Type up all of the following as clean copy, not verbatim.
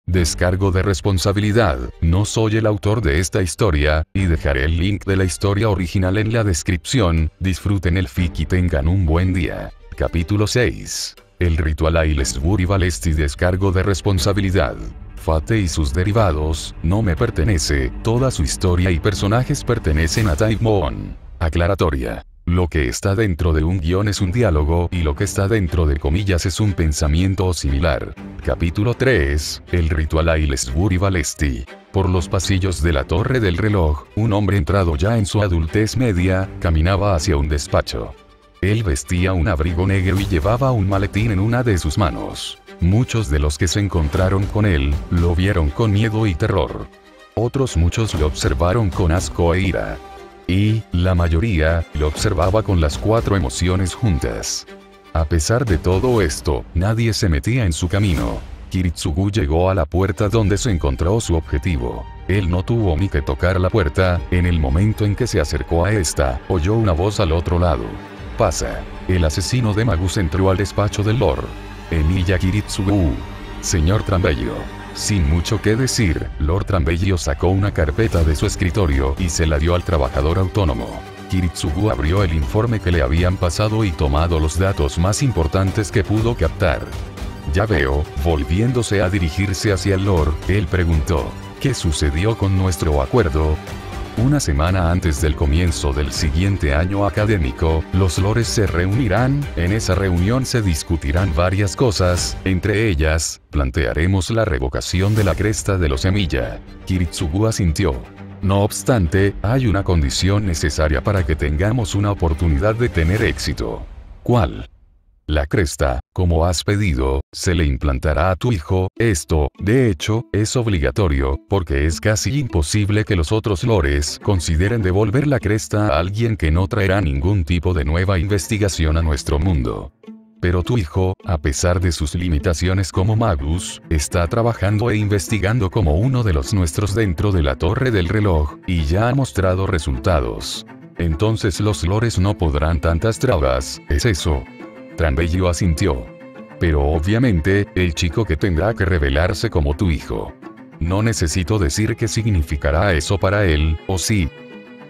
Descargo de responsabilidad, no soy el autor de esta historia, y dejaré el link de la historia original en la descripción. Disfruten el fic y tengan un buen día. Capítulo 6. El ritual Aylesbury Valesti. Descargo de responsabilidad. Fate y sus derivados, no me pertenece, toda su historia y personajes pertenecen a Type Moon. Aclaratoria. Lo que está dentro de un guión es un diálogo y lo que está dentro de comillas es un pensamiento similar. Capítulo 3. El ritual Aylesbury Valesti. Por los pasillos de la torre del reloj, un hombre entrado ya en su adultez media, caminaba hacia un despacho. Él vestía un abrigo negro y llevaba un maletín en una de sus manos. Muchos de los que se encontraron con él, lo vieron con miedo y terror. Otros muchos lo observaron con asco e ira. Y, la mayoría, lo observaba con las 4 emociones juntas. A pesar de todo esto, nadie se metía en su camino. Kiritsugu llegó a la puerta donde se encontró su objetivo. Él no tuvo ni que tocar la puerta, en el momento en que se acercó a esta, oyó una voz al otro lado. Pasa. El asesino de Magus entró al despacho del Lord Emilia Kiritsugu. Señor Tranbello. Sin mucho que decir, Lord Tranbello sacó una carpeta de su escritorio y se la dio al trabajador autónomo. Kiritsugu abrió el informe que le habían pasado y tomado los datos más importantes que pudo captar. Ya veo, volviéndose a dirigirse hacia el Lord, él preguntó, ¿qué sucedió con nuestro acuerdo? Una semana antes del comienzo del siguiente año académico, los lores se reunirán. En esa reunión se discutirán varias cosas, entre ellas, plantearemos la revocación de la cresta de los Emilia. Kiritsugu asintió. No obstante, hay una condición necesaria para que tengamos una oportunidad de tener éxito. ¿Cuál? La cresta, como has pedido, se le implantará a tu hijo. Esto, de hecho, es obligatorio, porque es casi imposible que los otros lores consideren devolver la cresta a alguien que no traerá ningún tipo de nueva investigación a nuestro mundo. Pero tu hijo, a pesar de sus limitaciones como magus, está trabajando e investigando como uno de los nuestros dentro de la torre del reloj, y ya ha mostrado resultados. Entonces los lores no podrán tantas trabas, ¿es eso? Tranbello asintió. Pero obviamente, el chico que tendrá que revelarse como tu hijo. No necesito decir qué significará eso para él, ¿o sí?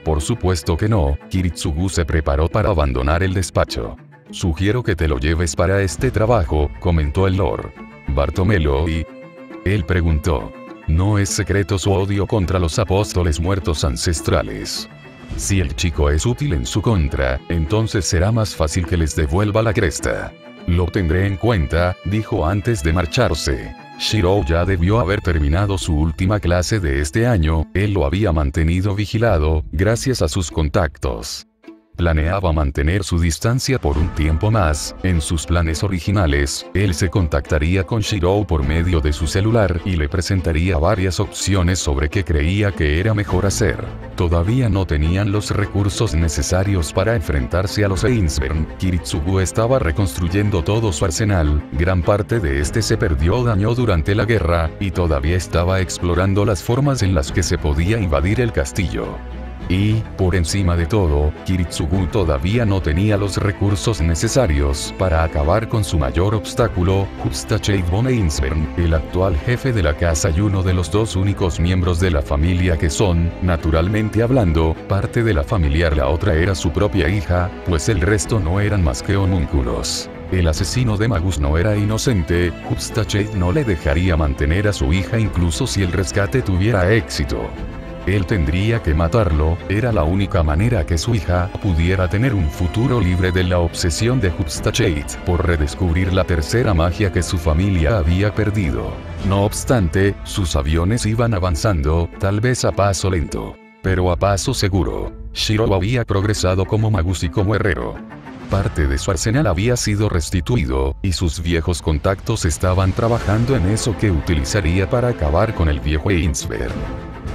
Por supuesto que no. Kiritsugu se preparó para abandonar el despacho. Sugiero que te lo lleves para este trabajo, comentó el Lord Bartomelo y... Él preguntó. No es secreto su odio contra los apóstoles muertos ancestrales. Si el chico es útil en su contra, entonces será más fácil que les devuelva la cresta. Lo tendré en cuenta, dijo antes de marcharse. Shiro ya debió haber terminado su última clase de este año, él lo había mantenido vigilado, gracias a sus contactos. Planeaba mantener su distancia por un tiempo más. En sus planes originales, él se contactaría con Shiro por medio de su celular y le presentaría varias opciones sobre qué creía que era mejor hacer. Todavía no tenían los recursos necesarios para enfrentarse a los Ainsburn. Kiritsugu estaba reconstruyendo todo su arsenal, gran parte de este se perdió o dañó durante la guerra, y todavía estaba explorando las formas en las que se podía invadir el castillo. Y, por encima de todo, Kiritsugu todavía no tenía los recursos necesarios para acabar con su mayor obstáculo, Hupstachet von Ainsburn, el actual jefe de la casa y uno de los 2 únicos miembros de la familia que son, naturalmente hablando, parte de la familiar. La otra era su propia hija, pues el resto no eran más que homúnculos. El asesino de Magus no era inocente, Hupstachet no le dejaría mantener a su hija incluso si el rescate tuviera éxito. Él tendría que matarlo, era la única manera que su hija pudiera tener un futuro libre de la obsesión de Hupstachet por redescubrir la tercera magia que su familia había perdido. No obstante, sus aviones iban avanzando, tal vez a paso lento, pero a paso seguro. Shiro había progresado como magus y como herrero. Parte de su arsenal había sido restituido, y sus viejos contactos estaban trabajando en eso que utilizaría para acabar con el viejo Ainsburn.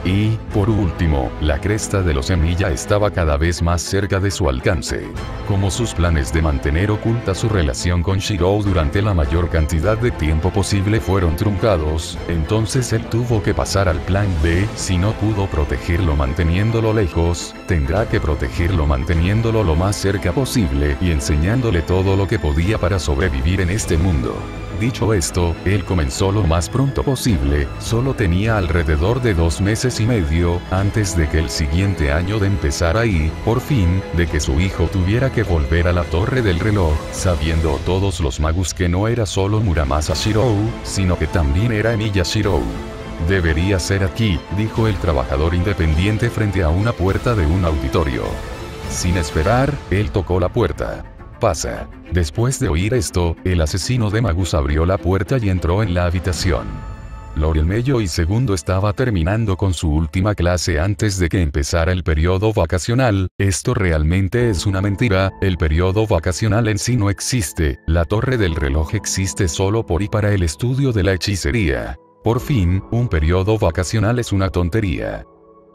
Y, por último, la cresta de los Emilia estaba cada vez más cerca de su alcance. Como sus planes de mantener oculta su relación con Shiro durante la mayor cantidad de tiempo posible fueron truncados, entonces él tuvo que pasar al plan B. Si no pudo protegerlo manteniéndolo lejos, tendrá que protegerlo manteniéndolo lo más cerca posible y enseñándole todo lo que podía para sobrevivir en este mundo. Dicho esto, él comenzó lo más pronto posible, solo tenía alrededor de 2 meses y medio, antes de que el siguiente año de empezara y, por fin, de que su hijo tuviera que volver a la torre del reloj, sabiendo todos los magos que no era solo Muramasa Shirou, sino que también era Emiya Shirou. Debería ser aquí, dijo el trabajador independiente frente a una puerta de un auditorio. Sin esperar, él tocó la puerta. Pasa. Después de oír esto, el asesino de magus abrió la puerta y entró en la habitación. Lord Elmeyo II estaba terminando con su última clase antes de que empezara el periodo vacacional. Esto realmente es una mentira, el periodo vacacional en sí no existe, la torre del reloj existe solo por y para el estudio de la hechicería. Por fin, un periodo vacacional es una tontería.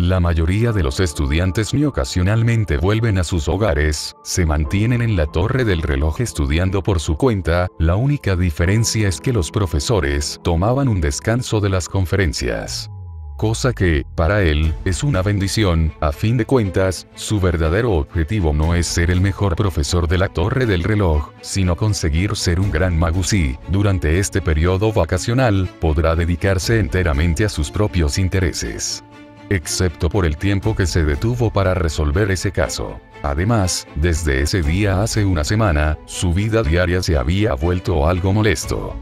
La mayoría de los estudiantes ni ocasionalmente vuelven a sus hogares, se mantienen en la torre del reloj estudiando por su cuenta, la única diferencia es que los profesores tomaban un descanso de las conferencias. Cosa que, para él, es una bendición. A fin de cuentas, su verdadero objetivo no es ser el mejor profesor de la torre del reloj, sino conseguir ser un gran mago y, durante este periodo vacacional, podrá dedicarse enteramente a sus propios intereses. Excepto por el tiempo que se detuvo para resolver ese caso. Además, desde ese día hace una semana, su vida diaria se había vuelto algo molesto.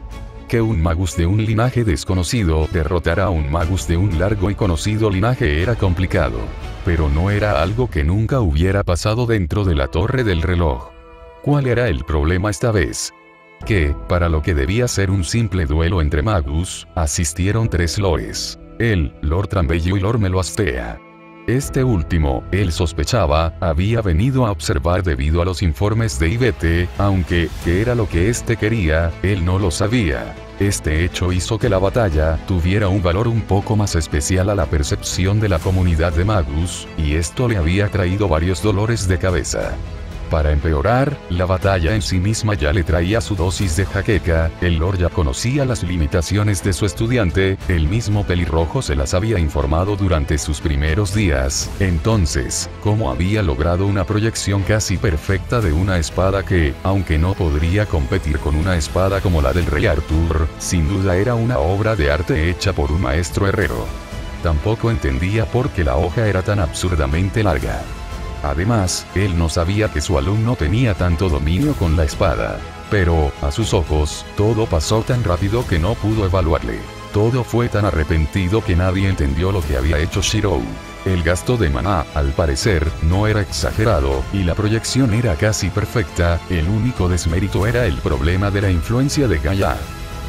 Que un magus de un linaje desconocido derrotara a un magus de un largo y conocido linaje era complicado. Pero no era algo que nunca hubiera pasado dentro de la torre del reloj. ¿Cuál era el problema esta vez? Que, para lo que debía ser un simple duelo entre magus, asistieron 3 lores. Él, Lord Trambello y Lord Meloastea. Este último, él sospechaba, había venido a observar debido a los informes de Ivete, aunque, ¿qué era lo que éste quería? Él no lo sabía. Este hecho hizo que la batalla tuviera un valor un poco más especial a la percepción de la comunidad de magus, y esto le había traído varios dolores de cabeza. Para empeorar, la batalla en sí misma ya le traía su dosis de jaqueca, el Lord ya conocía las limitaciones de su estudiante, el mismo pelirrojo se las había informado durante sus primeros días. Entonces, ¿cómo había logrado una proyección casi perfecta de una espada que, aunque no podría competir con una espada como la del rey Arthur, sin duda era una obra de arte hecha por un maestro herrero? Tampoco entendía por qué la hoja era tan absurdamente larga. Además, él no sabía que su alumno tenía tanto dominio con la espada. Pero, a sus ojos, todo pasó tan rápido que no pudo evaluarle. Todo fue tan arrepentido que nadie entendió lo que había hecho Shirou. El gasto de maná, al parecer, no era exagerado, y la proyección era casi perfecta, el único desmérito era el problema de la influencia de Gaia.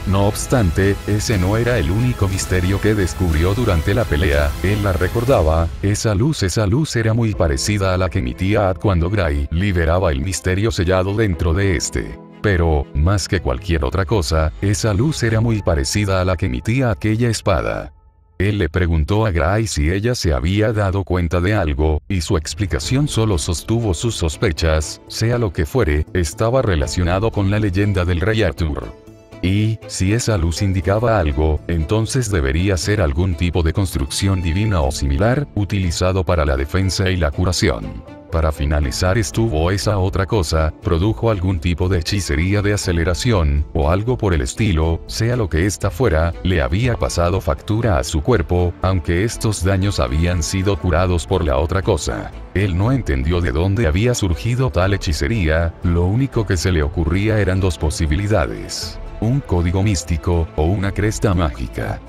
No obstante, ese no era el único misterio que descubrió durante la pelea, él la recordaba, esa luz era muy parecida a la que emitía Ad cuando Gray liberaba el misterio sellado dentro de este. Pero, más que cualquier otra cosa, esa luz era muy parecida a la que emitía aquella espada. Él le preguntó a Gray si ella se había dado cuenta de algo, y su explicación solo sostuvo sus sospechas, sea lo que fuere, estaba relacionado con la leyenda del rey Arthur. Y, si esa luz indicaba algo, entonces debería ser algún tipo de construcción divina o similar, utilizado para la defensa y la curación. Para finalizar estuvo esa otra cosa, produjo algún tipo de hechicería de aceleración, o algo por el estilo, sea lo que ésta fuera, le había pasado factura a su cuerpo, aunque estos daños habían sido curados por la otra cosa. Él no entendió de dónde había surgido tal hechicería, lo único que se le ocurría eran 2 posibilidades. Un código místico, o una cresta mágica.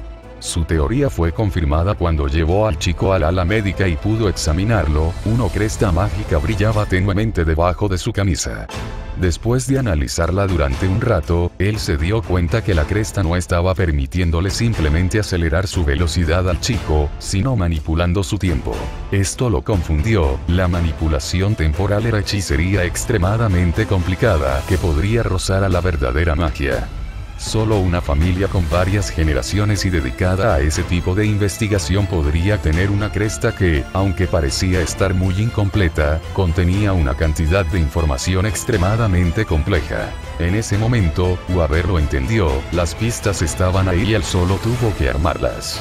Su teoría fue confirmada cuando llevó al chico al ala médica y pudo examinarlo, una cresta mágica brillaba tenuemente debajo de su camisa. Después de analizarla durante un rato, él se dio cuenta que la cresta no estaba permitiéndole simplemente acelerar su velocidad al chico, sino manipulando su tiempo. Esto lo confundió, la manipulación temporal era hechicería extremadamente complicada que podría rozar a la verdadera magia. Solo una familia con varias generaciones y dedicada a ese tipo de investigación podría tener una cresta que, aunque parecía estar muy incompleta, contenía una cantidad de información extremadamente compleja. En ese momento, Weaver lo entendió, las pistas estaban ahí y él solo tuvo que armarlas.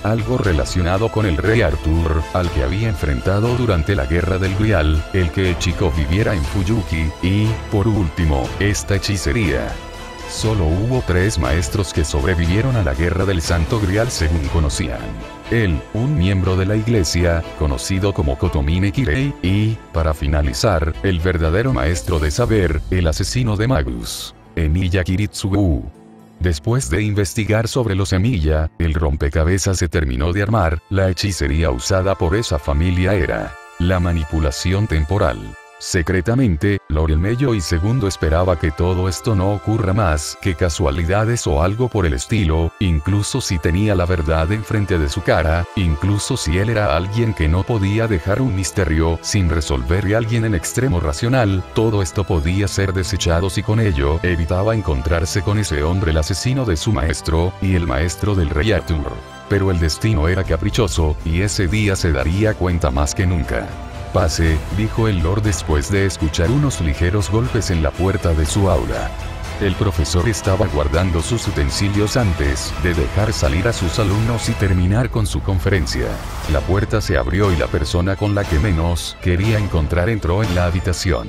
Algo relacionado con el rey Arthur, al que había enfrentado durante la guerra del Grial, el que el chico viviera en Fuyuki, y, por último, esta hechicería. Solo hubo 3 maestros que sobrevivieron a la Guerra del Santo Grial según conocían. Él, un miembro de la iglesia, conocido como Kotomine Kirei, y, para finalizar, el verdadero maestro de saber, el asesino de Magus, Emiya Kiritsugu. Después de investigar sobre los Emiya, el rompecabezas se terminó de armar. La hechicería usada por esa familia era la manipulación temporal. Secretamente, Lorelmeyo y Segundo esperaba que todo esto no ocurra más que casualidades o algo por el estilo, incluso si tenía la verdad enfrente de su cara, incluso si él era alguien que no podía dejar un misterio sin resolver y alguien en extremo racional, todo esto podía ser desechado si con ello evitaba encontrarse con ese hombre el asesino de su maestro, y el maestro del rey Arthur. Pero el destino era caprichoso, y ese día se daría cuenta más que nunca. Pase, dijo el Lord después de escuchar unos ligeros golpes en la puerta de su aula. El profesor estaba guardando sus utensilios antes de dejar salir a sus alumnos y terminar con su conferencia. La puerta se abrió y la persona con la que menos quería encontrar entró en la habitación.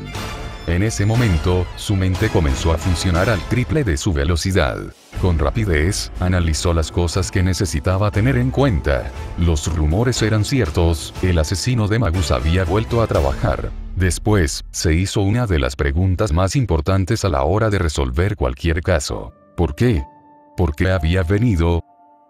En ese momento, su mente comenzó a funcionar al triple de su velocidad. Con rapidez, analizó las cosas que necesitaba tener en cuenta. Los rumores eran ciertos, el asesino de Magus había vuelto a trabajar. Después, se hizo una de las preguntas más importantes a la hora de resolver cualquier caso. ¿Por qué? ¿Por qué había venido?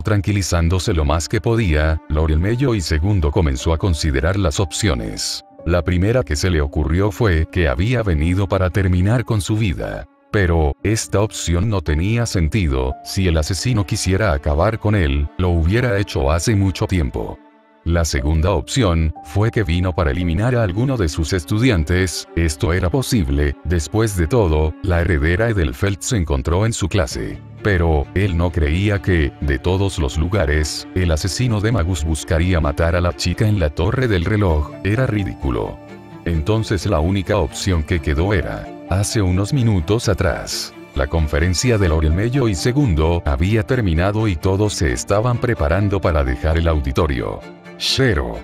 Tranquilizándose lo más que podía, Lorelmeyo y Segundo comenzó a considerar las opciones. La primera que se le ocurrió fue que había venido para terminar con su vida. Pero, esta opción no tenía sentido. Si el asesino quisiera acabar con él, lo hubiera hecho hace mucho tiempo. La segunda opción fue que vino para eliminar a alguno de sus estudiantes. Esto era posible. Después de todo, la heredera Edelfelt se encontró en su clase. Pero, él no creía que, de todos los lugares, el asesino de Magus buscaría matar a la chica en la torre del reloj. Era ridículo. Entonces la única opción que quedó era, hace unos minutos atrás, la conferencia de Lorelmeyo y Segundo había terminado y todos se estaban preparando para dejar el auditorio. «Shero».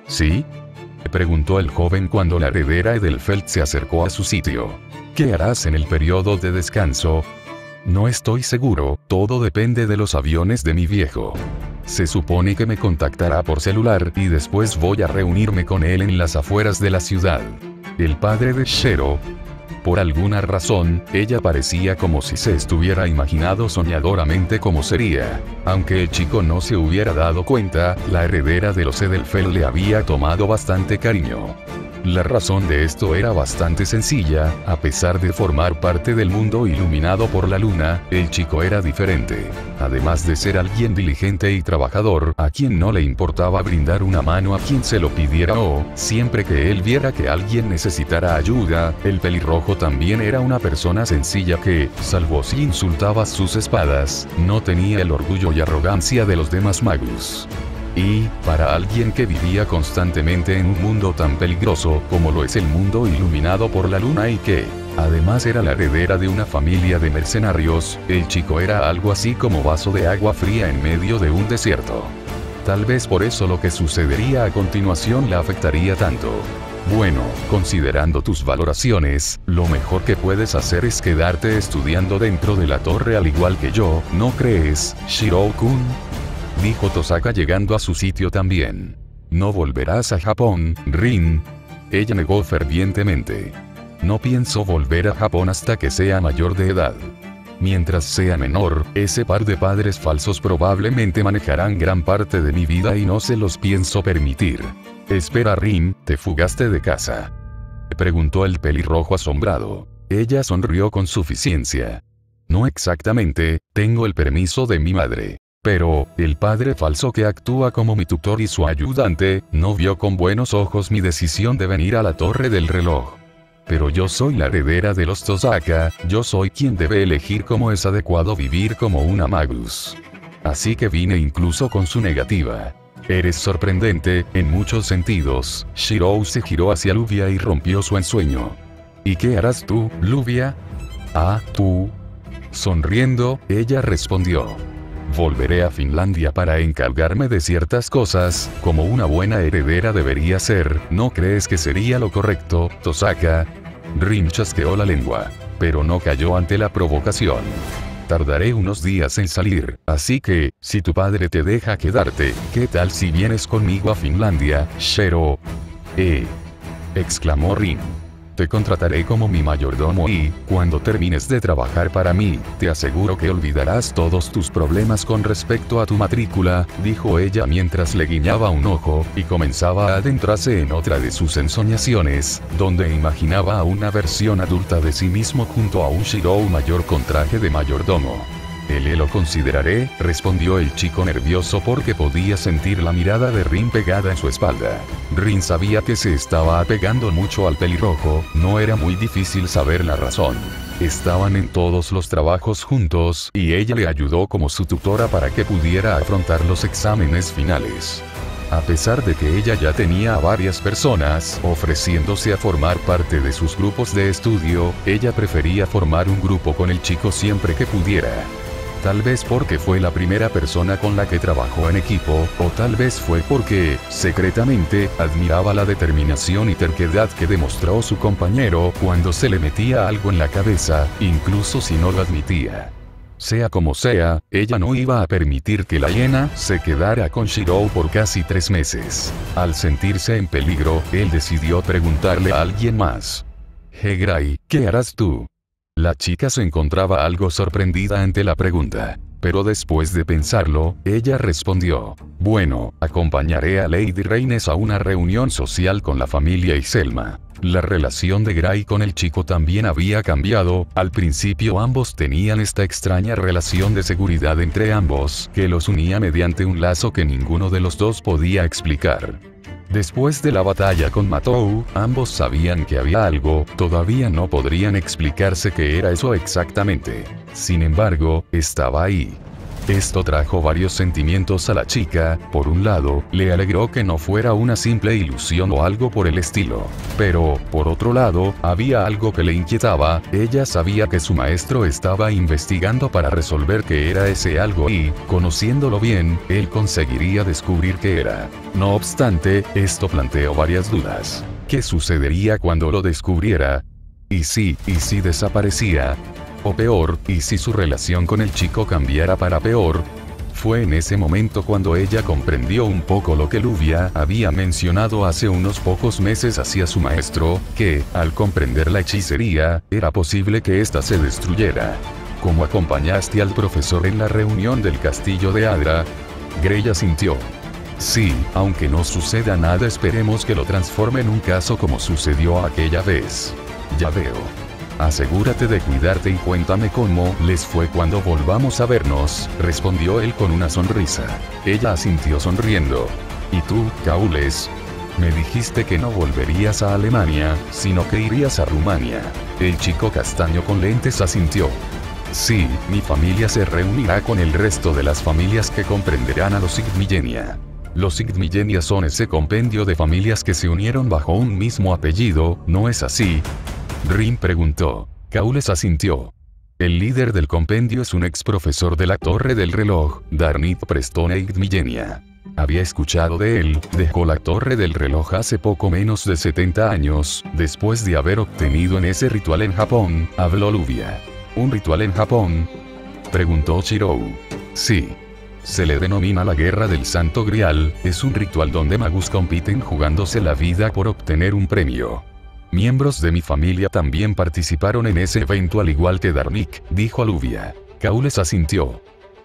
«¿Sí?», preguntó el joven cuando la heredera Edelfelt se acercó a su sitio. «¿Qué harás en el periodo de descanso?» «No estoy seguro, todo depende de los aviones de mi viejo. Se supone que me contactará por celular y después voy a reunirme con él en las afueras de la ciudad». El padre de Shero. Por alguna razón, ella parecía como si se estuviera imaginado soñadoramente cómo sería. Aunque el chico no se hubiera dado cuenta, la heredera de los Edelfelt le había tomado bastante cariño. La razón de esto era bastante sencilla. A pesar de formar parte del mundo iluminado por la luna, el chico era diferente. Además de ser alguien diligente y trabajador, a quien no le importaba brindar una mano a quien se lo pidiera o, siempre que él viera que alguien necesitara ayuda, el pelirrojo también era una persona sencilla que, salvo si insultaba sus espadas, no tenía el orgullo y arrogancia de los demás magos. Y, para alguien que vivía constantemente en un mundo tan peligroso como lo es el mundo iluminado por la luna y que, además era la heredera de una familia de mercenarios, el chico era algo así como vaso de agua fría en medio de un desierto. Tal vez por eso lo que sucedería a continuación la afectaría tanto. Bueno, considerando tus valoraciones, lo mejor que puedes hacer es quedarte estudiando dentro de la torre al igual que yo, ¿no crees, Shiro-kun?, dijo Tosaka llegando a su sitio también. ¿No volverás a Japón, Rin? Ella negó fervientemente. No pienso volver a Japón hasta que sea mayor de edad. Mientras sea menor, ese par de padres falsos probablemente manejarán gran parte de mi vida y no se los pienso permitir. Espera, Rin, ¿te fugaste de casa?, preguntó el pelirrojo asombrado. Ella sonrió con suficiencia. No exactamente, tengo el permiso de mi madre. Pero, el padre falso que actúa como mi tutor y su ayudante, no vio con buenos ojos mi decisión de venir a la torre del reloj. Pero yo soy la heredera de los Tosaka, yo soy quien debe elegir cómo es adecuado vivir como una magus. Así que vine incluso con su negativa. Eres sorprendente, en muchos sentidos. Shirou se giró hacia Luvia y rompió su ensueño. ¿Y qué harás tú, Luvia? Ah, tú. Sonriendo, ella respondió. Volveré a Finlandia para encargarme de ciertas cosas, como una buena heredera debería ser. ¿No crees que sería lo correcto, Tosaka? Rin chasqueó la lengua. pero no cayó ante la provocación. Tardaré unos días en salir, así que, si tu padre te deja quedarte, ¿qué tal si vienes conmigo a Finlandia, Shiro? Exclamó Rin. Te contrataré como mi mayordomo y, cuando termines de trabajar para mí, te aseguro que olvidarás todos tus problemas con respecto a tu matrícula, dijo ella mientras le guiñaba un ojo, y comenzaba a adentrarse en otra de sus ensoñaciones, donde imaginaba a una versión adulta de sí mismo junto a un Shirou mayor con traje de mayordomo. Lo consideraré, respondió el chico nervioso porque podía sentir la mirada de Rin pegada en su espalda. Rin sabía que se estaba apegando mucho al pelirrojo, no era muy difícil saber la razón. Estaban en todos los trabajos juntos, y ella le ayudó como su tutora para que pudiera afrontar los exámenes finales. A pesar de que ella ya tenía a varias personas ofreciéndose a formar parte de sus grupos de estudio, ella prefería formar un grupo con el chico siempre que pudiera. Tal vez porque fue la primera persona con la que trabajó en equipo, o tal vez fue porque, secretamente, admiraba la determinación y terquedad que demostró su compañero cuando se le metía algo en la cabeza, incluso si no lo admitía. Sea como sea, ella no iba a permitir que la hiena se quedara con Shirou por casi 3 meses. Al sentirse en peligro, él decidió preguntarle a alguien más. Gray, ¿qué harás tú? La chica se encontraba algo sorprendida ante la pregunta, pero después de pensarlo, ella respondió, bueno, acompañaré a Lady Reines a una reunión social con la familia y Selma. La relación de Gray con el chico también había cambiado, al principio ambos tenían esta extraña relación de seguridad entre ambos, que los unía mediante un lazo que ninguno de los dos podía explicar. Después de la batalla con Matou, ambos sabían que había algo, todavía no podrían explicarse qué era eso exactamente. Sin embargo, estaba ahí. Esto trajo varios sentimientos a la chica. Por un lado, le alegró que no fuera una simple ilusión o algo por el estilo. Pero, por otro lado, había algo que le inquietaba. Ella sabía que su maestro estaba investigando para resolver qué era ese algo y, conociéndolo bien, él conseguiría descubrir qué era. No obstante, esto planteó varias dudas. ¿Qué sucedería cuando lo descubriera? ¿Y si desaparecía? O peor, ¿y si su relación con el chico cambiara para peor? Fue en ese momento cuando ella comprendió un poco lo que Luvia había mencionado hace unos pocos meses hacia su maestro, que, al comprender la hechicería, era posible que ésta se destruyera. ¿Cómo acompañaste al profesor en la reunión del castillo de Adra? Gray asintió. Sí, aunque no suceda nada, esperemos que lo transforme en un caso como sucedió aquella vez. Ya veo. Asegúrate de cuidarte y cuéntame cómo les fue cuando volvamos a vernos, respondió él con una sonrisa. Ella asintió sonriendo. ¿Y tú, Kaules? Me dijiste que no volverías a Alemania, sino que irías a Rumania. El chico castaño con lentes asintió. Sí, mi familia se reunirá con el resto de las familias que comprenderán a los Sigmillenia. Los Sigmillenia son ese compendio de familias que se unieron bajo un mismo apellido, ¿no es así? Rin preguntó. Kaules asintió. El líder del compendio es un ex profesor de la Torre del Reloj, Darnit Prestone Igdmillenia. Había escuchado de él, dejó la Torre del Reloj hace poco menos de 70 años, después de haber obtenido en ese ritual en Japón, habló Luvia. ¿Un ritual en Japón? Preguntó Shirou. Sí. Se le denomina la Guerra del Santo Grial, es un ritual donde magus compiten jugándose la vida por obtener un premio. Miembros de mi familia también participaron en ese evento al igual que Darnik, dijo Aluvia. Kaules asintió.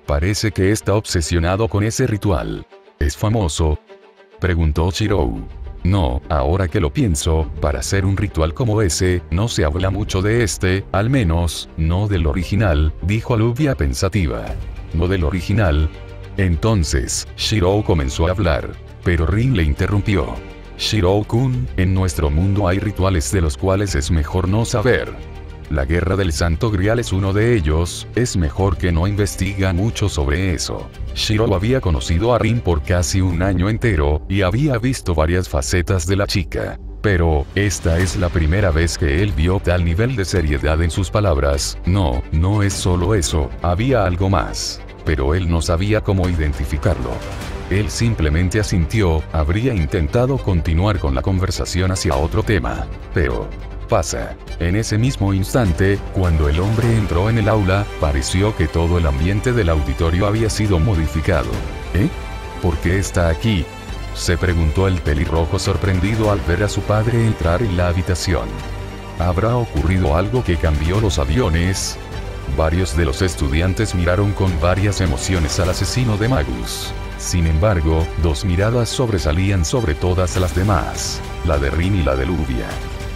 Parece que está obsesionado con ese ritual. ¿Es famoso? Preguntó Shirou. No, ahora que lo pienso, para hacer un ritual como ese, no se habla mucho de este, al menos, no del original, dijo Aluvia pensativa. ¿No del original? Entonces, Shirou comenzó a hablar, pero Rin le interrumpió. Shirou-kun, en nuestro mundo hay rituales de los cuales es mejor no saber. La Guerra del Santo Grial es uno de ellos, es mejor que no investiga mucho sobre eso. Shirou había conocido a Rin por casi un año entero, y había visto varias facetas de la chica. Pero, esta es la primera vez que él vio tal nivel de seriedad en sus palabras. No, no es solo eso, había algo más. Pero él no sabía cómo identificarlo. Él simplemente asintió, habría intentado continuar con la conversación hacia otro tema. Pero... pasa. En ese mismo instante, cuando el hombre entró en el aula, pareció que todo el ambiente del auditorio había sido modificado. ¿Eh? ¿Por qué está aquí?, se preguntó el pelirrojo sorprendido al ver a su padre entrar en la habitación. ¿Habrá ocurrido algo que cambió los aviones? Varios de los estudiantes miraron con varias emociones al asesino de Magus. Sin embargo, dos miradas sobresalían sobre todas las demás, la de Rin y la de Luvia.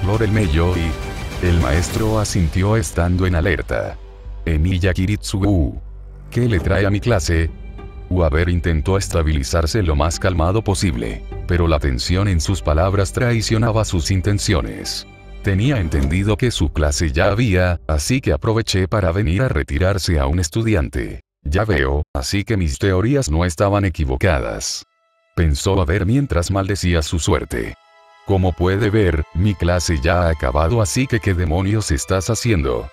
Lord Mello y... El maestro asintió estando en alerta. Emilia Kiritsugu. ¿Qué le trae a mi clase? Weaver intentó estabilizarse lo más calmado posible, pero la tensión en sus palabras traicionaba sus intenciones. Tenía entendido que su clase ya había, así que aproveché para venir a retirarse a un estudiante. Ya veo, así que mis teorías no estaban equivocadas. Pensó Weaver mientras maldecía su suerte. Como puede ver, mi clase ya ha acabado, así que ¿qué demonios estás haciendo?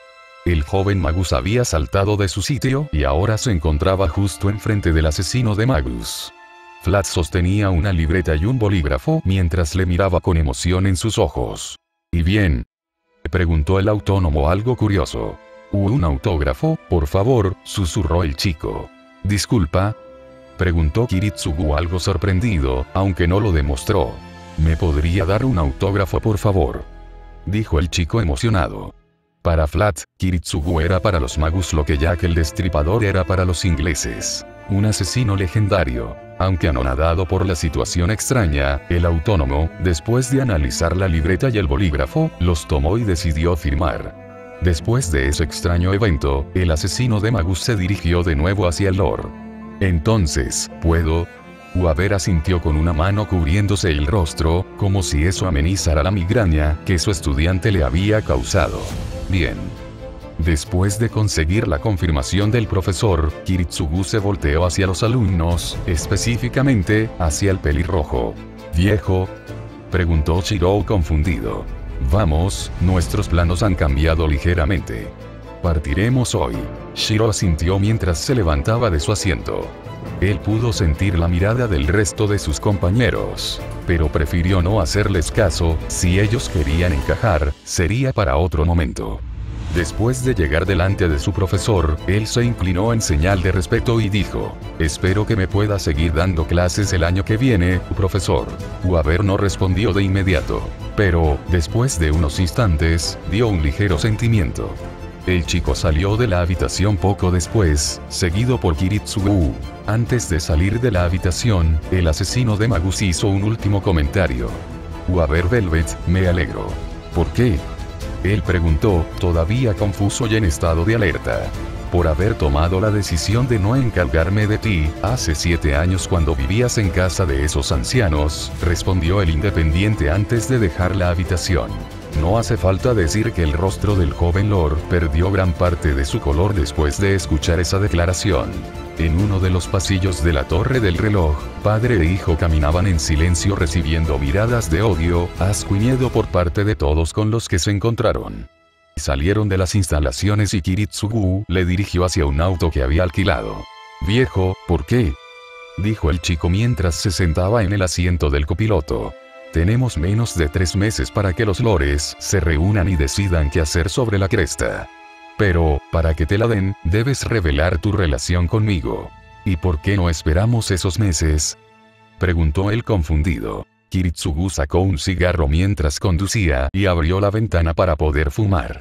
El joven Magus había saltado de su sitio y ahora se encontraba justo enfrente del asesino de Magus. Flat sostenía una libreta y un bolígrafo mientras le miraba con emoción en sus ojos. ¿Y bien?, preguntó el autónomo algo curioso. ¿Un autógrafo, por favor?, susurró el chico. ¿Disculpa?, preguntó Kiritsugu algo sorprendido, aunque no lo demostró. ¿Me podría dar un autógrafo, por favor?, dijo el chico emocionado. Para Flat, Kiritsugu era para los Magus lo que Jack el Destripador era para los ingleses. Un asesino legendario. Aunque anonadado por la situación extraña, el autónomo, después de analizar la libreta y el bolígrafo, los tomó y decidió firmar. Después de ese extraño evento, el asesino de Magus se dirigió de nuevo hacia el Lord. Entonces, ¿puedo? Weaver asintió con una mano cubriéndose el rostro, como si eso amenizara la migraña que su estudiante le había causado. Bien. Después de conseguir la confirmación del profesor, Kiritsugu se volteó hacia los alumnos, específicamente, hacia el pelirrojo. ¿Viejo?, preguntó Shirou confundido. Vamos, nuestros planos han cambiado ligeramente. Partiremos hoy. Shiro asintió mientras se levantaba de su asiento. Él pudo sentir la mirada del resto de sus compañeros, pero prefirió no hacerles caso. Si ellos querían encajar, sería para otro momento. Después de llegar delante de su profesor, él se inclinó en señal de respeto y dijo: «Espero que me pueda seguir dando clases el año que viene, profesor». Weaver no respondió de inmediato, pero, después de unos instantes, dio un ligero sentimiento. El chico salió de la habitación poco después, seguido por Kiritsugu. Antes de salir de la habitación, el asesino de Magus hizo un último comentario. «Weaver Velvet, me alegro». «¿Por qué?», él preguntó, todavía confuso y en estado de alerta. «Por haber tomado la decisión de no encargarme de ti, hace 7 años cuando vivías en casa de esos ancianos», respondió el independiente antes de dejar la habitación. No hace falta decir que el rostro del joven Lord perdió gran parte de su color después de escuchar esa declaración. En uno de los pasillos de la torre del reloj, padre e hijo caminaban en silencio recibiendo miradas de odio, asco y miedo por parte de todos con los que se encontraron. Salieron de las instalaciones y Kiritsugu le dirigió hacia un auto que había alquilado. «Viejo, ¿por qué?», dijo el chico mientras se sentaba en el asiento del copiloto. «Tenemos menos de 3 meses para que los lores se reúnan y decidan qué hacer sobre la cresta. Pero, para que te la den, debes revelar tu relación conmigo». «¿Y por qué no esperamos esos meses?», preguntó él confundido. Kiritsugu sacó un cigarro mientras conducía y abrió la ventana para poder fumar.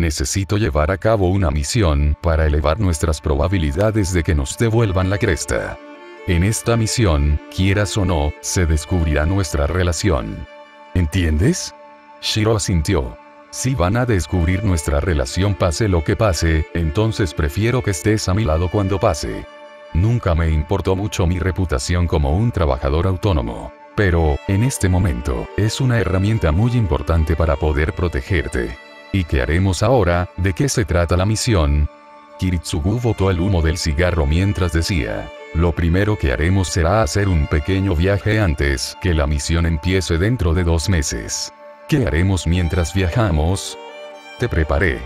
«Necesito llevar a cabo una misión para elevar nuestras probabilidades de que nos devuelvan la cresta. En esta misión, quieras o no, se descubrirá nuestra relación. ¿Entiendes?». Shiro asintió. «Si van a descubrir nuestra relación pase lo que pase, entonces prefiero que estés a mi lado cuando pase. Nunca me importó mucho mi reputación como un trabajador autónomo. Pero, en este momento, es una herramienta muy importante para poder protegerte. ¿Y qué haremos ahora? ¿De qué se trata la misión?». Kiritsugu botó el humo del cigarro mientras decía: «Lo primero que haremos será hacer un pequeño viaje antes que la misión empiece dentro de 2 meses. ¿Qué haremos mientras viajamos?». «Te preparé.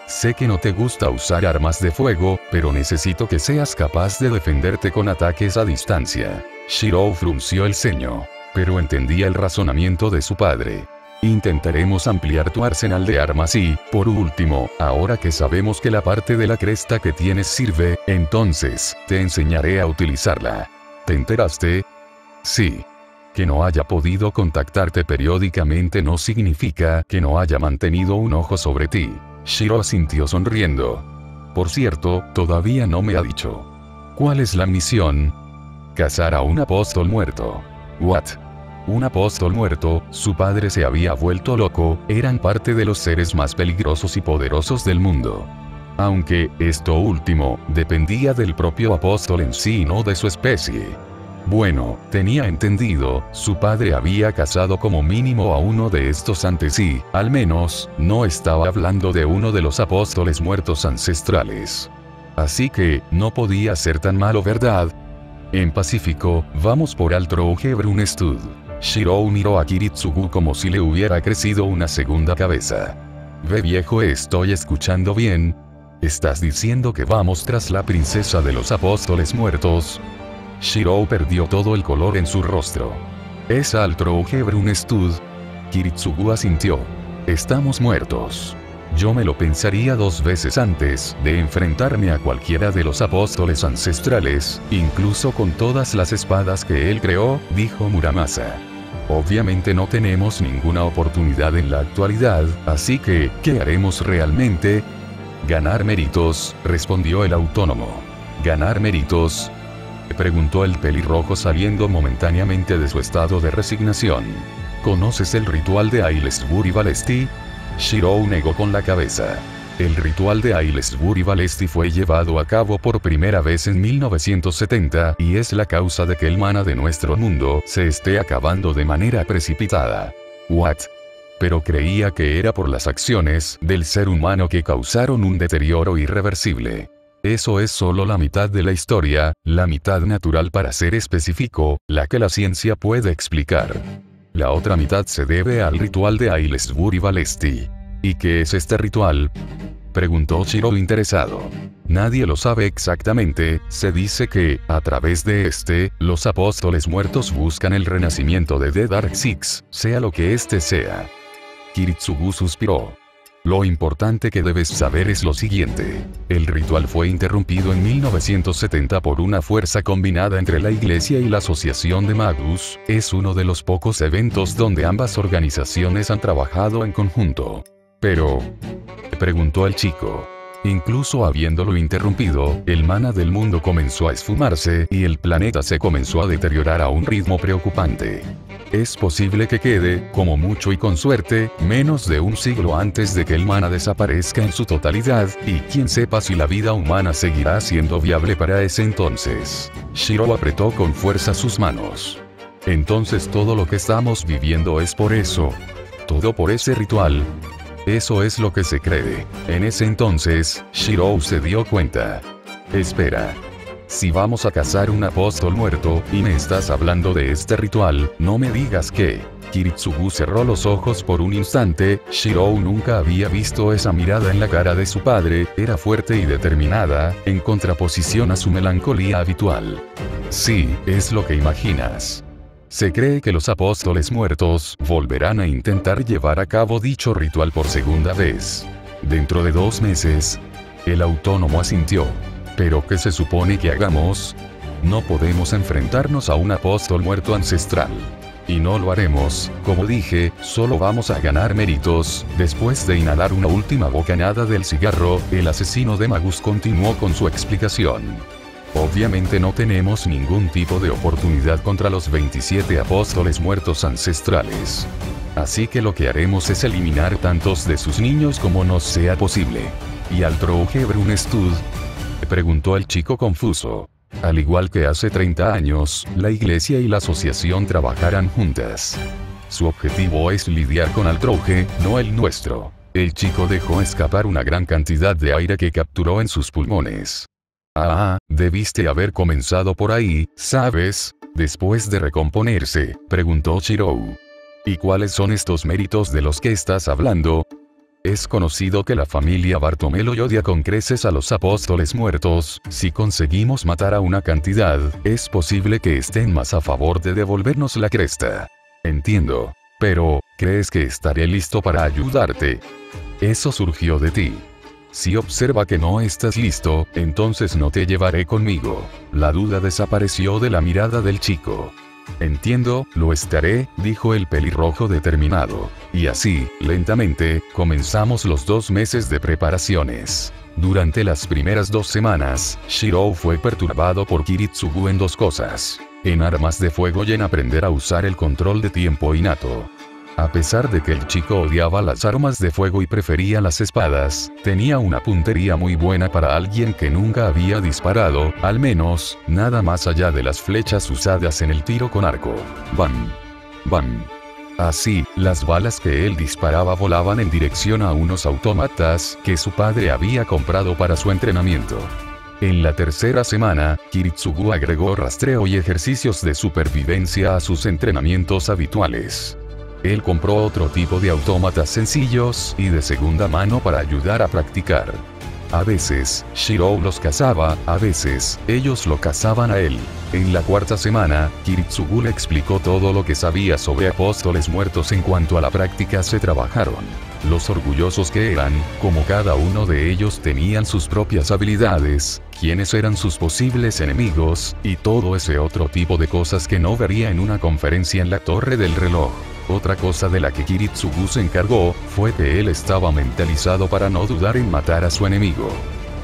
Sé que no te gusta usar armas de fuego, pero necesito que seas capaz de defenderte con ataques a distancia». Shiro frunció el ceño, pero entendía el razonamiento de su padre. Intentaremos ampliar tu arsenal de armas y, por último, ahora que sabemos que la parte de la cresta que tienes sirve, entonces, te enseñaré a utilizarla. ¿Te enteraste? Sí. Que no haya podido contactarte periódicamente no significa que no haya mantenido un ojo sobre ti. Shiro asintió sonriendo. Por cierto, todavía no me ha dicho. ¿Cuál es la misión? Cazar a un apóstol muerto. ¿What? Un apóstol muerto, su padre se había vuelto loco, eran parte de los seres más peligrosos y poderosos del mundo. Aunque, esto último, dependía del propio apóstol en sí y no de su especie. Bueno, tenía entendido, su padre había cazado como mínimo a uno de estos antes y, al menos, no estaba hablando de uno de los apóstoles muertos ancestrales. Así que, no podía ser tan malo, ¿verdad? En Pacífico, vamos por Altroge Brunestud. Shirou miró a Kiritsugu como si le hubiera crecido una segunda cabeza. Ve viejo, ¿estoy escuchando bien? ¿Estás diciendo que vamos tras la princesa de los apóstoles muertos? Shirou perdió todo el color en su rostro. ¿Es Altroge Brunestud? Kiritsugu asintió. Estamos muertos. Yo me lo pensaría 2 veces antes de enfrentarme a cualquiera de los apóstoles ancestrales, incluso con todas las espadas que él creó, dijo Muramasa. Obviamente no tenemos ninguna oportunidad en la actualidad, así que, ¿qué haremos realmente? Ganar méritos, respondió el autónomo. ¿Ganar méritos? Preguntó el pelirrojo saliendo momentáneamente de su estado de resignación. ¿Conoces el ritual de Ailesbury Valesti? Shirou negó con la cabeza. El ritual de Ailesbury Valesti fue llevado a cabo por primera vez en 1970 y es la causa de que el mana de nuestro mundo se esté acabando de manera precipitada. ¿What? Pero creía que era por las acciones del ser humano que causaron un deterioro irreversible. Eso es solo la mitad de la historia, la mitad natural para ser específico, la que la ciencia puede explicar. La otra mitad se debe al ritual de Ailesbury Valesti. ¿Y qué es este ritual? Preguntó Shirou interesado. Nadie lo sabe exactamente, se dice que, a través de este, los apóstoles muertos buscan el renacimiento de The Dark Six, sea lo que este sea. Kiritsugu suspiró. Lo importante que debes saber es lo siguiente. El ritual fue interrumpido en 1970 por una fuerza combinada entre la Iglesia y la Asociación de Magus, es uno de los pocos eventos donde ambas organizaciones han trabajado en conjunto. Pero... preguntó el chico. Incluso habiéndolo interrumpido, el mana del mundo comenzó a esfumarse y el planeta se comenzó a deteriorar a un ritmo preocupante. Es posible que quede, como mucho y con suerte, menos de un siglo antes de que el mana desaparezca en su totalidad, y quién sepa si la vida humana seguirá siendo viable para ese entonces. Shirou apretó con fuerza sus manos. Entonces todo lo que estamos viviendo es por eso. Todo por ese ritual. Eso es lo que se cree. En ese entonces, Shirou se dio cuenta. Espera. Si vamos a cazar un apóstol muerto, y me estás hablando de este ritual, no me digas que... Kiritsugu cerró los ojos por un instante, Shirou nunca había visto esa mirada en la cara de su padre, era fuerte y determinada, en contraposición a su melancolía habitual. Sí, es lo que imaginas. Se cree que los apóstoles muertos volverán a intentar llevar a cabo dicho ritual por segunda vez. Dentro de 2 meses. El autónomo asintió. ¿Pero qué se supone que hagamos? No podemos enfrentarnos a un apóstol muerto ancestral. Y no lo haremos, como dije, solo vamos a ganar méritos. Después de inhalar una última bocanada del cigarro, el asesino de Magus continuó con su explicación. Obviamente no tenemos ningún tipo de oportunidad contra los 27 apóstoles muertos ancestrales. Así que lo que haremos es eliminar tantos de sus niños como nos sea posible. ¿Y Altroge Brunestud? Preguntó el chico confuso. Al igual que hace 30 años, la Iglesia y la Asociación trabajarán juntas. Su objetivo es lidiar con Altroge, no el nuestro. El chico dejó escapar una gran cantidad de aire que capturó en sus pulmones. Ah, debiste haber comenzado por ahí, ¿sabes? Después de recomponerse, preguntó Shirou. ¿Y cuáles son estos méritos de los que estás hablando? Es conocido que la familia Bartomelo odia con creces a los apóstoles muertos. Si conseguimos matar a una cantidad, es posible que estén más a favor de devolvernos la cresta. Entiendo. Pero, ¿crees que estaré listo para ayudarte? Eso surgió de ti. Si observa que no estás listo, entonces no te llevaré conmigo. La duda desapareció de la mirada del chico. Entiendo, lo estaré, dijo el pelirrojo determinado. Y así, lentamente, comenzamos los 2 meses de preparaciones. Durante las primeras 2 semanas, Shirou fue perturbado por Kiritsugu en 2 cosas. En armas de fuego y en aprender a usar el control de tiempo innato. A pesar de que el chico odiaba las armas de fuego y prefería las espadas, tenía una puntería muy buena para alguien que nunca había disparado, al menos, nada más allá de las flechas usadas en el tiro con arco. ¡Bam! ¡Bam! Así, las balas que él disparaba volaban en dirección a unos autómatas que su padre había comprado para su entrenamiento. En la tercera semana, Kiritsugu agregó rastreo y ejercicios de supervivencia a sus entrenamientos habituales. Él compró otro tipo de autómatas sencillos y de segunda mano para ayudar a practicar. A veces, Shirou los cazaba, a veces, ellos lo cazaban a él. En la cuarta semana, Kiritsugu le explicó todo lo que sabía sobre apóstoles muertos en cuanto a la práctica se trabajaron. Los orgullosos que eran, como cada uno de ellos tenían sus propias habilidades, quiénes eran sus posibles enemigos, y todo ese otro tipo de cosas que no vería en una conferencia en la Torre del Reloj. Otra cosa de la que Kiritsugu se encargó, fue que él estaba mentalizado para no dudar en matar a su enemigo.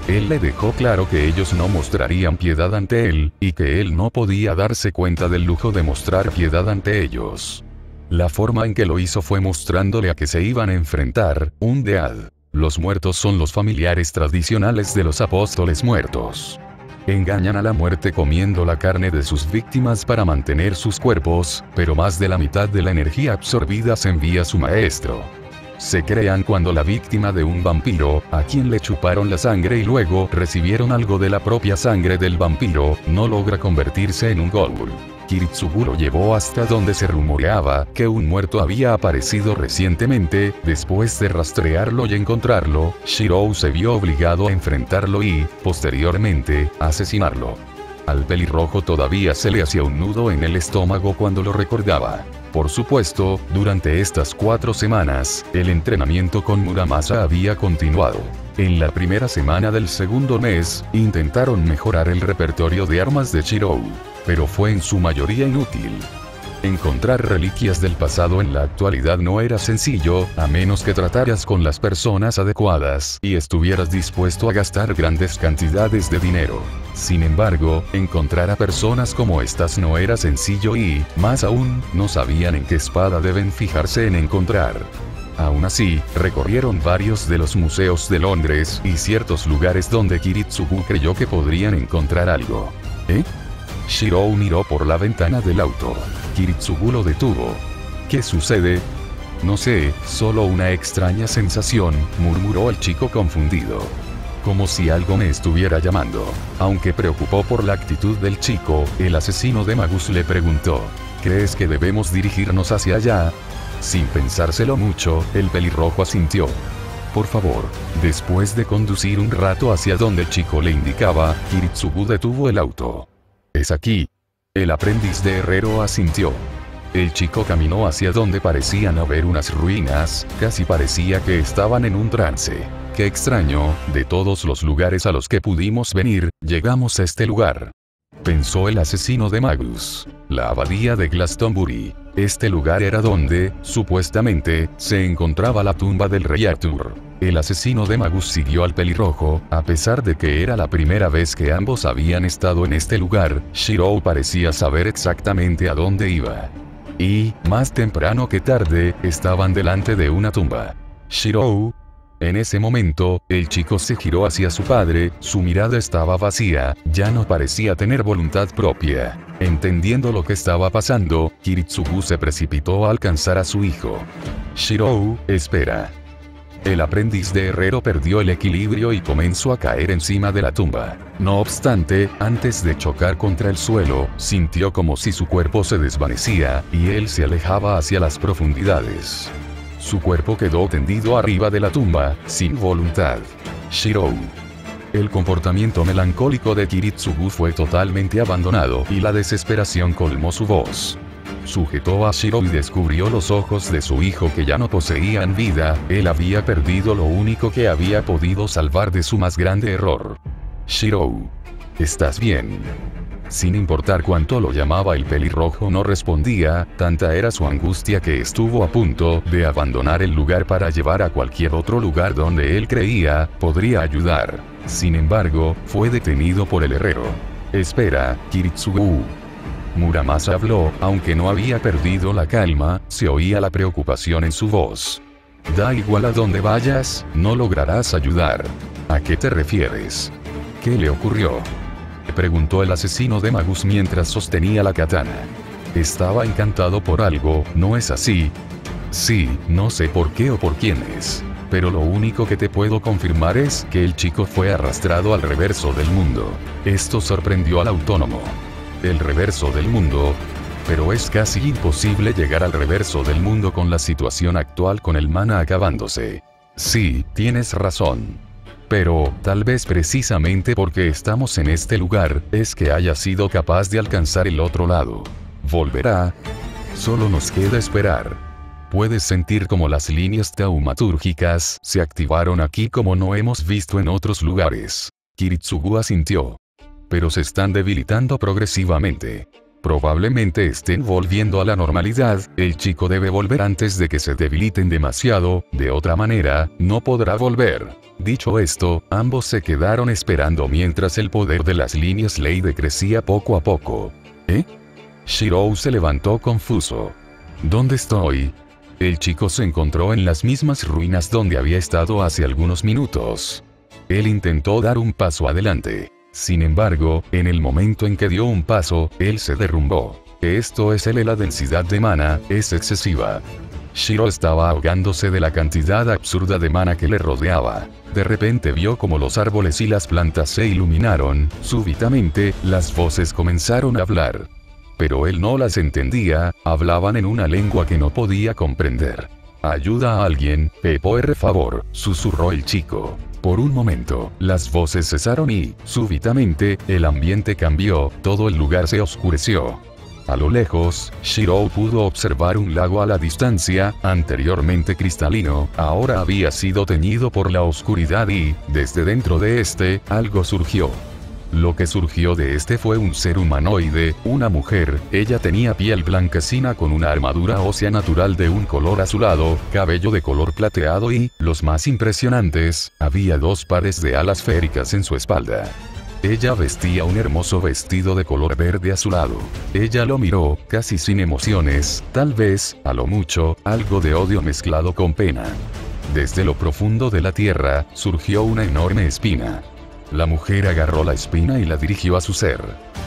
Él le dejó claro que ellos no mostrarían piedad ante él, y que él no podía darse cuenta del lujo de mostrar piedad ante ellos. La forma en que lo hizo fue mostrándole a que se iban a enfrentar, un dead. Los muertos son los familiares tradicionales de los apóstoles muertos. Engañan a la muerte comiendo la carne de sus víctimas para mantener sus cuerpos, pero más de la mitad de la energía absorbida se envía a su maestro. Se crean cuando la víctima de un vampiro, a quien le chuparon la sangre y luego recibieron algo de la propia sangre del vampiro, no logra convertirse en un ghoul. Kiritsugu lo llevó hasta donde se rumoreaba que un muerto había aparecido recientemente. Después de rastrearlo y encontrarlo, Shirou se vio obligado a enfrentarlo y, posteriormente, asesinarlo. Al pelirrojo todavía se le hacía un nudo en el estómago cuando lo recordaba. Por supuesto, durante estas 4 semanas, el entrenamiento con Muramasa había continuado. En la primera semana del segundo mes, intentaron mejorar el repertorio de armas de Shirou, pero fue en su mayoría inútil. Encontrar reliquias del pasado en la actualidad no era sencillo, a menos que trataras con las personas adecuadas y estuvieras dispuesto a gastar grandes cantidades de dinero. Sin embargo, encontrar a personas como estas no era sencillo y, más aún, no sabían en qué espada deben fijarse en encontrar. Aún así, recorrieron varios de los museos de Londres y ciertos lugares donde Kiritsugu creyó que podrían encontrar algo. ¿Eh? Shirou miró por la ventana del auto. Kiritsugu lo detuvo. ¿Qué sucede? No sé, solo una extraña sensación, murmuró el chico confundido. Como si algo me estuviera llamando. Aunque preocupó por la actitud del chico, el asesino de Magus le preguntó: ¿crees que debemos dirigirnos hacia allá? Sin pensárselo mucho, el pelirrojo asintió. Por favor. Después de conducir un rato hacia donde el chico le indicaba, Kiritsugu detuvo el auto. Es aquí. El aprendiz de herrero asintió. El chico caminó hacia donde parecían haber unas ruinas, casi parecía que estaban en un trance. Qué extraño, de todos los lugares a los que pudimos venir, llegamos a este lugar. Pensó el asesino de Magus. La abadía de Glastonbury. Este lugar era donde, supuestamente, se encontraba la tumba del rey Arthur. El asesino de Magus siguió al pelirrojo, a pesar de que era la primera vez que ambos habían estado en este lugar. Shirou parecía saber exactamente a dónde iba. Y, más temprano que tarde, estaban delante de una tumba. Shirou. En ese momento, el chico se giró hacia su padre, su mirada estaba vacía, ya no parecía tener voluntad propia. Entendiendo lo que estaba pasando, Kiritsugu se precipitó a alcanzar a su hijo. Shirou, espera. El aprendiz de herrero perdió el equilibrio y comenzó a caer encima de la tumba. No obstante, antes de chocar contra el suelo, sintió como si su cuerpo se desvanecía, y él se alejaba hacia las profundidades. Su cuerpo quedó tendido arriba de la tumba, sin voluntad. Shirou. El comportamiento melancólico de Kiritsugu fue totalmente abandonado y la desesperación colmó su voz. Sujetó a Shiro y descubrió los ojos de su hijo que ya no poseían vida. Él había perdido lo único que había podido salvar de su más grande error. Shiro, ¿estás bien? Sin importar cuánto lo llamaba, el pelirrojo no respondía. Tanta era su angustia que estuvo a punto de abandonar el lugar para llevar a cualquier otro lugar donde él creía podría ayudar. Sin embargo, fue detenido por el herrero. Espera, Kiritsugu. Muramasa habló, aunque no había perdido la calma, se oía la preocupación en su voz. Da igual a dónde vayas, no lograrás ayudar. ¿A qué te refieres? ¿Qué le ocurrió?, preguntó el asesino de Magus mientras sostenía la katana. Estaba encantado por algo, ¿no es así? Sí, no sé por qué o por quiénes. Pero lo único que te puedo confirmar es que el chico fue arrastrado al reverso del mundo. Esto sorprendió al autónomo. El reverso del mundo. Pero es casi imposible llegar al reverso del mundo con la situación actual con el mana acabándose. Sí, tienes razón. Pero, tal vez precisamente porque estamos en este lugar, es que haya sido capaz de alcanzar el otro lado. ¿Volverá? Solo nos queda esperar. Puedes sentir como las líneas taumatúrgicas se activaron aquí como no hemos visto en otros lugares. Kiritsugu asintió. Pero se están debilitando progresivamente. Probablemente estén volviendo a la normalidad. El chico debe volver antes de que se debiliten demasiado, de otra manera, no podrá volver. Dicho esto, ambos se quedaron esperando mientras el poder de las líneas ley decrecía poco a poco. ¿Eh? Shiro se levantó confuso. ¿Dónde estoy? El chico se encontró en las mismas ruinas donde había estado hace algunos minutos. Él intentó dar un paso adelante. Sin embargo, en el momento en que dio un paso, él se derrumbó. Esto es la densidad de mana, es excesiva. Shiro estaba ahogándose de la cantidad absurda de mana que le rodeaba. De repente vio como los árboles y las plantas se iluminaron. Súbitamente, las voces comenzaron a hablar. Pero él no las entendía, hablaban en una lengua que no podía comprender. «Ayuda a alguien, por favor», susurró el chico. Por un momento, las voces cesaron y, súbitamente, el ambiente cambió, todo el lugar se oscureció. A lo lejos, Shiro pudo observar un lago a la distancia, anteriormente cristalino, ahora había sido teñido por la oscuridad y, desde dentro de este, algo surgió. Lo que surgió de este fue un ser humanoide, una mujer. Ella tenía piel blanquecina con una armadura ósea natural de un color azulado, cabello de color plateado y, los más impresionantes, había 2 pares de alas féricas en su espalda. Ella vestía un hermoso vestido de color verde azulado. Ella lo miró, casi sin emociones, tal vez, a lo mucho, algo de odio mezclado con pena. Desde lo profundo de la tierra, surgió una enorme espina. La mujer agarró la espina y la dirigió a su ser.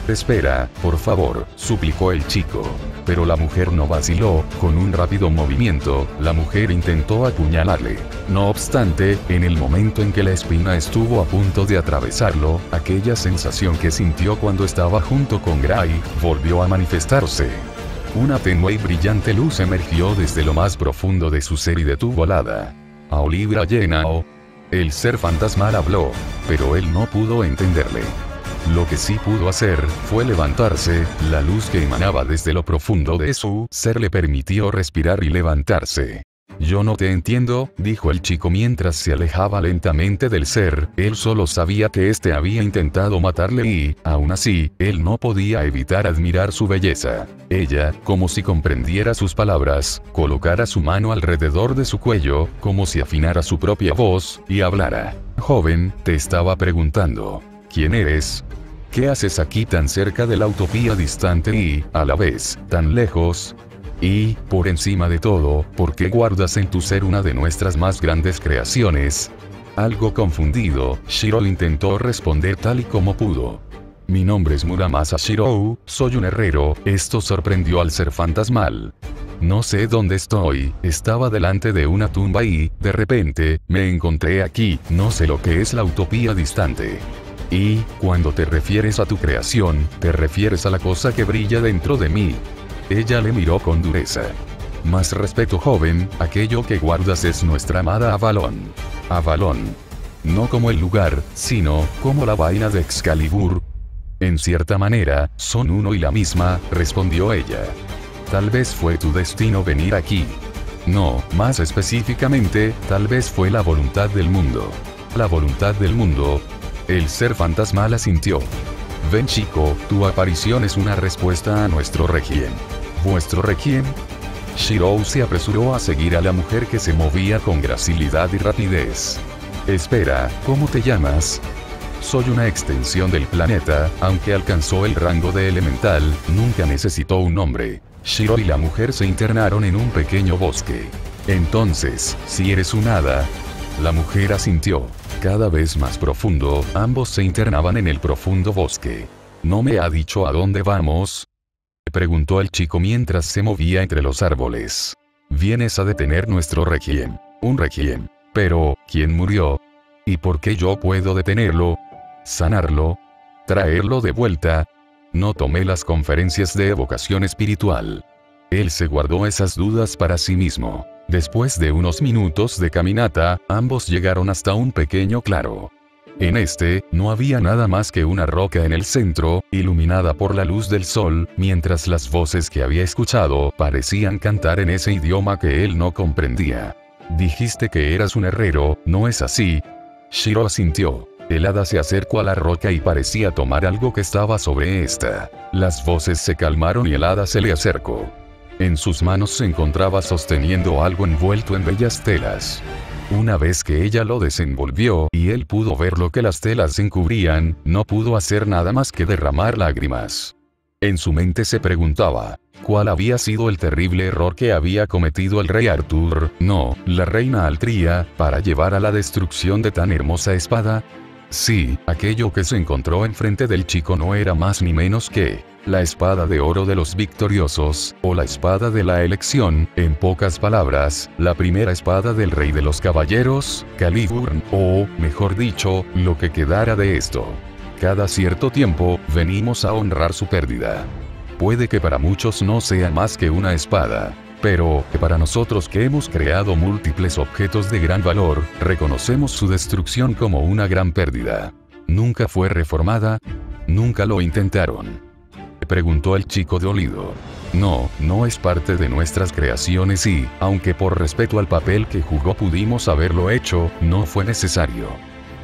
«Espera, por favor», suplicó el chico. Pero la mujer no vaciló, con un rápido movimiento, la mujer intentó apuñalarle. No obstante, en el momento en que la espina estuvo a punto de atravesarlo, aquella sensación que sintió cuando estaba junto con Gray, volvió a manifestarse. Una tenue y brillante luz emergió desde lo más profundo de su ser y detuvo la a Olivia Yenao. El ser fantasmal habló, pero él no pudo entenderle. Lo que sí pudo hacer, fue levantarse, la luz que emanaba desde lo profundo de su ser le permitió respirar y levantarse. «Yo no te entiendo», dijo el chico mientras se alejaba lentamente del ser. Él solo sabía que este había intentado matarle y, aún así, él no podía evitar admirar su belleza. Ella, como si comprendiera sus palabras, colocara su mano alrededor de su cuello, como si afinara su propia voz, y hablara. «Joven, te estaba preguntando. ¿Quién eres? ¿Qué haces aquí tan cerca de la utopía distante y, a la vez, tan lejos? Y, por encima de todo, ¿por qué guardas en tu ser una de nuestras más grandes creaciones?» Algo confundido, Shiro intentó responder tal y como pudo. «Mi nombre es Muramasa Shiro, soy un herrero». Esto sorprendió al ser fantasmal. «No sé dónde estoy, estaba delante de una tumba y, de repente, me encontré aquí, no sé lo que es la utopía distante». «Y, cuando te refieres a tu creación, te refieres a la cosa que brilla dentro de mí». Ella le miró con dureza. «Más respeto, joven, aquello que guardas es nuestra amada Avalon». «Avalon. No como el lugar, sino, como la vaina de Excalibur». «En cierta manera, son uno y la misma», respondió ella. tal vez fue tu destino venir aquí. No, más específicamente, tal vez fue la voluntad del mundo. La voluntad del mundo. El ser fantasmal asintió. Ven chico, tu aparición es una respuesta a nuestro requiem. ¿Vuestro requiem? Shirou se apresuró a seguir a la mujer que se movía con gracilidad y rapidez. Espera, ¿cómo te llamas? Soy una extensión del planeta, aunque alcanzó el rango de elemental, nunca necesitó un nombre. Shirou y la mujer se internaron en un pequeño bosque. Entonces, si eres un hada. La mujer asintió. Cada vez más profundo, ambos se internaban en el profundo bosque. ¿No me ha dicho a dónde vamos? Preguntó el chico mientras se movía entre los árboles. Vienes a detener nuestro requiem. Un requiem. Pero, ¿quién murió? ¿Y por qué yo puedo detenerlo? ¿Sanarlo? ¿Traerlo de vuelta? No tomé las conferencias de evocación espiritual. Él se guardó esas dudas para sí mismo. Después de unos minutos de caminata, ambos llegaron hasta un pequeño claro. En este, no había nada más que una roca en el centro, iluminada por la luz del sol, mientras las voces que había escuchado parecían cantar en ese idioma que él no comprendía. Dijiste que eras un herrero, ¿no es así? Shirou asintió. El hada se acercó a la roca y parecía tomar algo que estaba sobre esta. Las voces se calmaron y el hada se le acercó. En sus manos se encontraba sosteniendo algo envuelto en bellas telas. Una vez que ella lo desenvolvió y él pudo ver lo que las telas encubrían, no pudo hacer nada más que derramar lágrimas. En su mente se preguntaba, ¿cuál había sido el terrible error que había cometido el rey Arthur, no, la reina Altria, para llevar a la destrucción de tan hermosa espada? Sí, aquello que se encontró enfrente del chico no era más ni menos que la espada de oro de los victoriosos, o la espada de la elección, en pocas palabras, la primera espada del rey de los caballeros, Caliburn, o, mejor dicho, lo que quedara de esto. Cada cierto tiempo, venimos a honrar su pérdida. Puede que para muchos no sea más que una espada. Pero, para nosotros que hemos creado múltiples objetos de gran valor, reconocemos su destrucción como una gran pérdida. ¿Nunca fue reformada? ¿Nunca lo intentaron? Preguntó el chico dolido. No, no es parte de nuestras creaciones y, aunque por respeto al papel que jugó pudimos haberlo hecho, no fue necesario.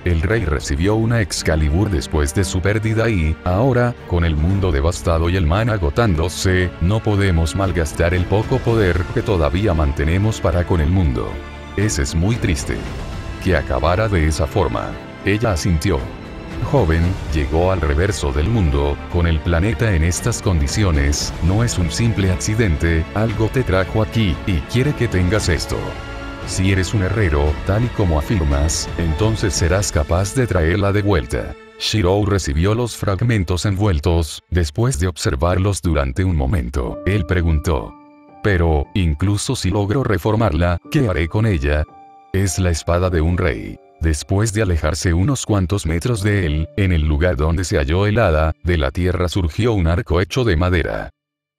El rey recibió una Excalibur después de su pérdida y, ahora, con el mundo devastado y el mana agotándose, no podemos malgastar el poco poder que todavía mantenemos para con el mundo. Ese es muy triste. Que acabara de esa forma. Ella asintió. Joven, llegó al reverso del mundo, con el planeta en estas condiciones, no es un simple accidente, algo te trajo aquí, y quiere que tengas esto. Si eres un herrero, tal y como afirmas, entonces serás capaz de traerla de vuelta. Shirou recibió los fragmentos envueltos, después de observarlos durante un momento, él preguntó. Pero, incluso si logro reformarla, ¿qué haré con ella? Es la espada de un rey. Después de alejarse unos cuantos metros de él, en el lugar donde se halló el hada, de la tierra surgió un arco hecho de madera.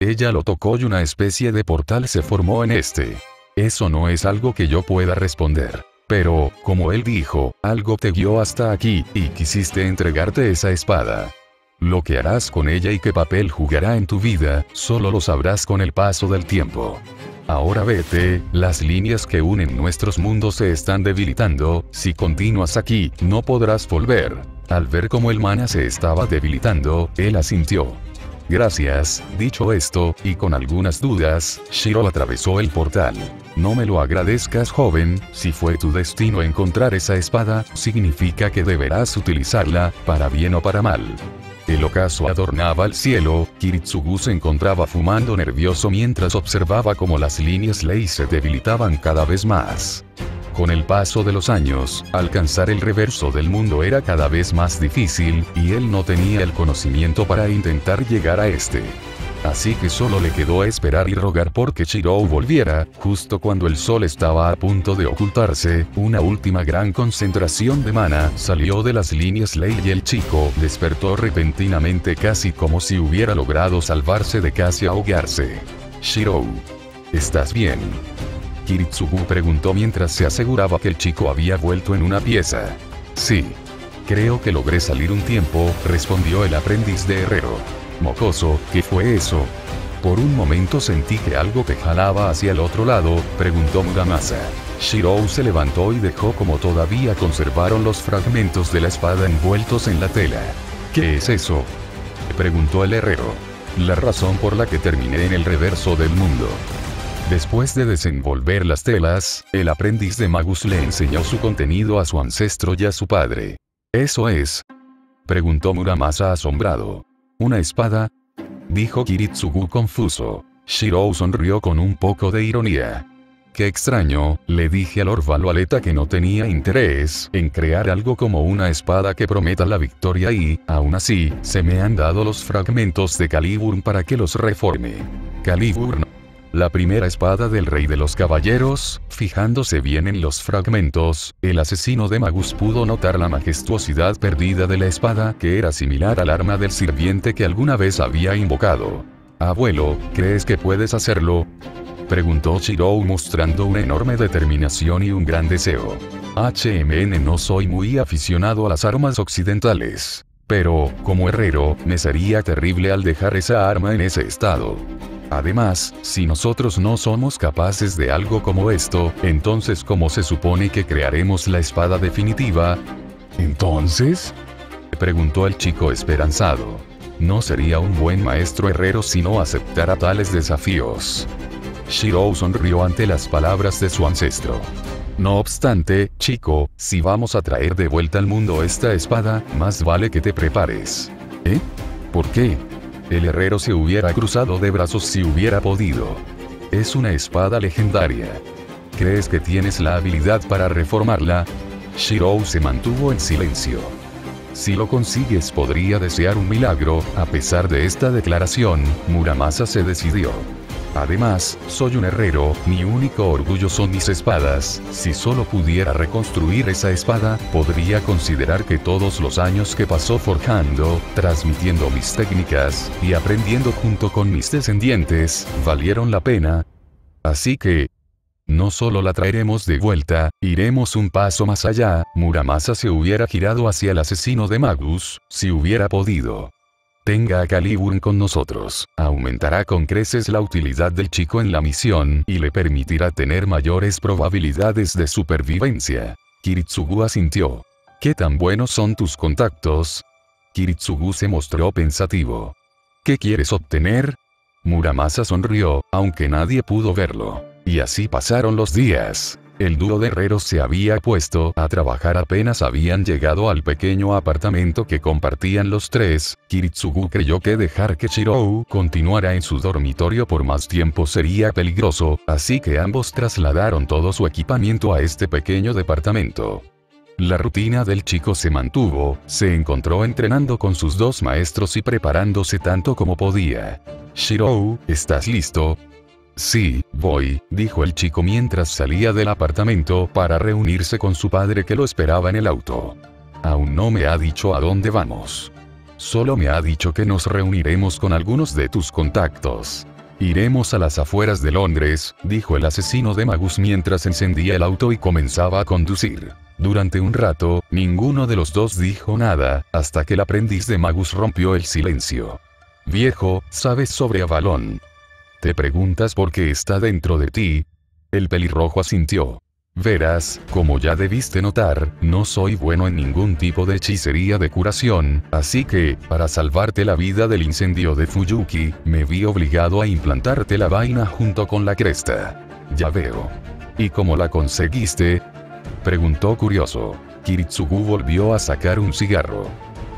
Ella lo tocó y una especie de portal se formó en este. Eso no es algo que yo pueda responder. Pero, como él dijo, algo te guió hasta aquí, y quisiste entregarte esa espada. Lo que harás con ella y qué papel jugará en tu vida, solo lo sabrás con el paso del tiempo. Ahora vete, las líneas que unen nuestros mundos se están debilitando, si continúas aquí, no podrás volver. Al ver cómo el mana se estaba debilitando, él asintió. Gracias, dicho esto, y con algunas dudas, Shirou atravesó el portal. No me lo agradezcas joven, si fue tu destino encontrar esa espada, significa que deberás utilizarla, para bien o para mal. El ocaso adornaba el cielo, Kiritsugu se encontraba fumando nervioso mientras observaba cómo las líneas ley se debilitaban cada vez más. Con el paso de los años, alcanzar el reverso del mundo era cada vez más difícil, y él no tenía el conocimiento para intentar llegar a este. Así que solo le quedó esperar y rogar porque Shirou volviera, justo cuando el sol estaba a punto de ocultarse, una última gran concentración de mana salió de las líneas ley y el chico despertó repentinamente casi como si hubiera logrado salvarse de casi ahogarse. Shirou, ¿estás bien? Kiritsugu preguntó mientras se aseguraba que el chico había vuelto en una pieza. Sí. Creo que logré salir un tiempo, respondió el aprendiz de herrero. Mocoso, ¿qué fue eso? Por un momento sentí que algo te jalaba hacia el otro lado, preguntó Muramasa. Shirou se levantó y dejó como todavía conservaron los fragmentos de la espada envueltos en la tela. ¿Qué es eso?, preguntó el herrero. La razón por la que terminé en el reverso del mundo. Después de desenvolver las telas, el aprendiz de Magus le enseñó su contenido a su ancestro y a su padre. ¿Eso es?, preguntó Muramasa asombrado. ¿Una espada?, dijo Kiritsugu confuso. Shirou sonrió con un poco de ironía. Qué extraño, le dije al Orvalo-aleta que no tenía interés en crear algo como una espada que prometa la victoria y, aún así, se me han dado los fragmentos de Caliburn para que los reforme. Caliburn, la primera espada del rey de los caballeros. Fijándose bien en los fragmentos, el asesino de Magus pudo notar la majestuosidad perdida de la espada, que era similar al arma del sirviente que alguna vez había invocado. Abuelo, ¿crees que puedes hacerlo?, preguntó Shirou mostrando una enorme determinación y un gran deseo. No soy muy aficionado a las armas occidentales. Pero, como herrero, me sería terrible al dejar esa arma en ese estado. Además, si nosotros no somos capaces de algo como esto, entonces ¿cómo se supone que crearemos la espada definitiva? ¿Entonces?, preguntó el chico esperanzado. No sería un buen maestro herrero si no aceptara tales desafíos. Shirou sonrió ante las palabras de su ancestro. No obstante, chico, si vamos a traer de vuelta al mundo esta espada, más vale que te prepares. ¿Eh? ¿Por qué? El herrero se hubiera cruzado de brazos si hubiera podido. Es una espada legendaria. ¿Crees que tienes la habilidad para reformarla? Shirou se mantuvo en silencio. Si lo consigues podría desear un milagro. A pesar de esta declaración, Muramasa se decidió. Además, soy un herrero, mi único orgullo son mis espadas. Si solo pudiera reconstruir esa espada, podría considerar que todos los años que pasó forjando, transmitiendo mis técnicas, y aprendiendo junto con mis descendientes, valieron la pena. Así que, no solo la traeremos de vuelta, iremos un paso más allá. Muramasa se hubiera girado hacia el asesino de Magus, si hubiera podido. Tenga a Caliburn con nosotros, aumentará con creces la utilidad del chico en la misión y le permitirá tener mayores probabilidades de supervivencia. Kiritsugu asintió. ¿Qué tan buenos son tus contactos? Kiritsugu se mostró pensativo. ¿Qué quieres obtener? Muramasa sonrió, aunque nadie pudo verlo. Y así pasaron los días. El dúo de herreros se había puesto a trabajar apenas habían llegado al pequeño apartamento que compartían los tres. Kiritsugu creyó que dejar que Shirou continuara en su dormitorio por más tiempo sería peligroso, así que ambos trasladaron todo su equipamiento a este pequeño departamento. La rutina del chico se mantuvo, se encontró entrenando con sus dos maestros y preparándose tanto como podía. Shirou, ¿estás listo? Sí, voy, dijo el chico mientras salía del apartamento para reunirse con su padre que lo esperaba en el auto. Aún no me ha dicho a dónde vamos. Solo me ha dicho que nos reuniremos con algunos de tus contactos. Iremos a las afueras de Londres, dijo el asesino de Magus mientras encendía el auto y comenzaba a conducir. Durante un rato, ninguno de los dos dijo nada, hasta que el aprendiz de Magus rompió el silencio. Viejo, ¿sabes sobre Avalon? ¿Te preguntas por qué está dentro de ti? El pelirrojo asintió. Verás, como ya debiste notar, no soy bueno en ningún tipo de hechicería de curación, así que, para salvarte la vida del incendio de Fuyuki, me vi obligado a implantarte la vaina junto con la cresta. Ya veo. ¿Y cómo la conseguiste? Preguntó curioso. Kiritsugu volvió a sacar un cigarro.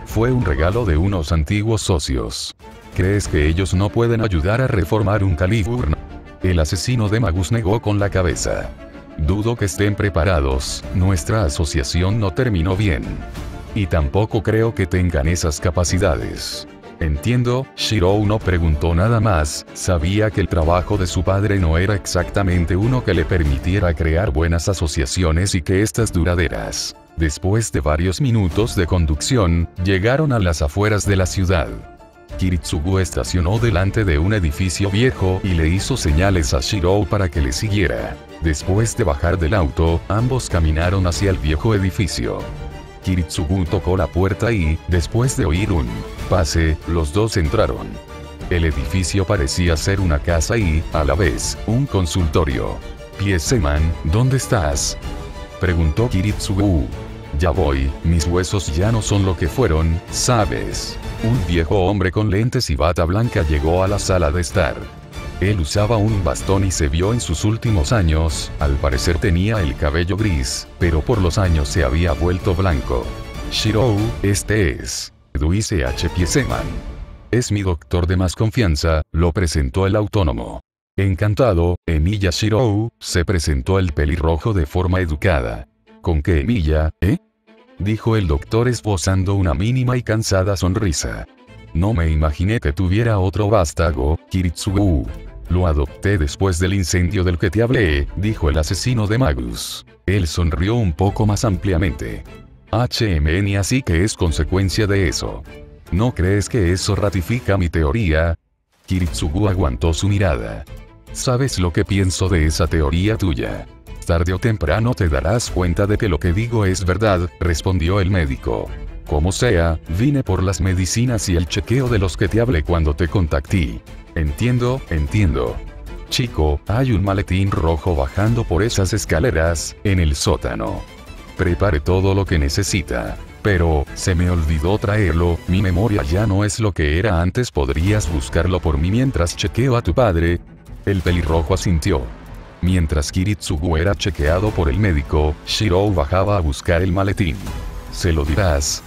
Fue un regalo de unos antiguos socios. ¿Crees que ellos no pueden ayudar a reformar un Caliburn? El asesino de Magus negó con la cabeza. Dudo que estén preparados, nuestra asociación no terminó bien. Y tampoco creo que tengan esas capacidades. Entiendo, Shirou no preguntó nada más, sabía que el trabajo de su padre no era exactamente uno que le permitiera crear buenas asociaciones y que estas duraderas. Después de varios minutos de conducción, llegaron a las afueras de la ciudad. Kiritsugu estacionó delante de un edificio viejo y le hizo señales a Shirou para que le siguiera. Después de bajar del auto, ambos caminaron hacia el viejo edificio. Kiritsugu tocó la puerta y, después de oír un pase, los dos entraron. El edificio parecía ser una casa y, a la vez, un consultorio. Pieseman, ¿dónde estás?, preguntó Kiritsugu. Ya voy, mis huesos ya no son lo que fueron, ¿sabes? Un viejo hombre con lentes y bata blanca llegó a la sala de estar. Él usaba un bastón y se vio en sus últimos años, al parecer tenía el cabello gris, pero por los años se había vuelto blanco. Shirou, este es Duise H. Pieseman. Es mi doctor de más confianza, lo presentó el autónomo. Encantado, Emilia Shirou, se presentó el pelirrojo de forma educada. ¿Con qué Emilia, dijo el doctor esbozando una mínima y cansada sonrisa. No me imaginé que tuviera otro vástago, Kiritsugu. Lo adopté después del incendio del que te hablé, dijo el asesino de Magus. Él sonrió un poco más ampliamente. HMN, así que es consecuencia de eso. ¿No crees que eso ratifica mi teoría? Kiritsugu aguantó su mirada. ¿Sabes lo que pienso de esa teoría tuya? Tarde o temprano te darás cuenta de que lo que digo es verdad, respondió el médico. Como sea, vine por las medicinas y el chequeo de los que te hablé cuando te contacté. Entiendo. Chico, hay un maletín rojo bajando por esas escaleras, en el sótano. Prepare todo lo que necesita. Pero, se me olvidó traerlo, mi memoria ya no es lo que era antes, ¿podrías buscarlo por mí mientras chequeo a tu padre? El pelirrojo asintió. Mientras Kiritsugu era chequeado por el médico, Shirou bajaba a buscar el maletín. ¿Se lo dirás?,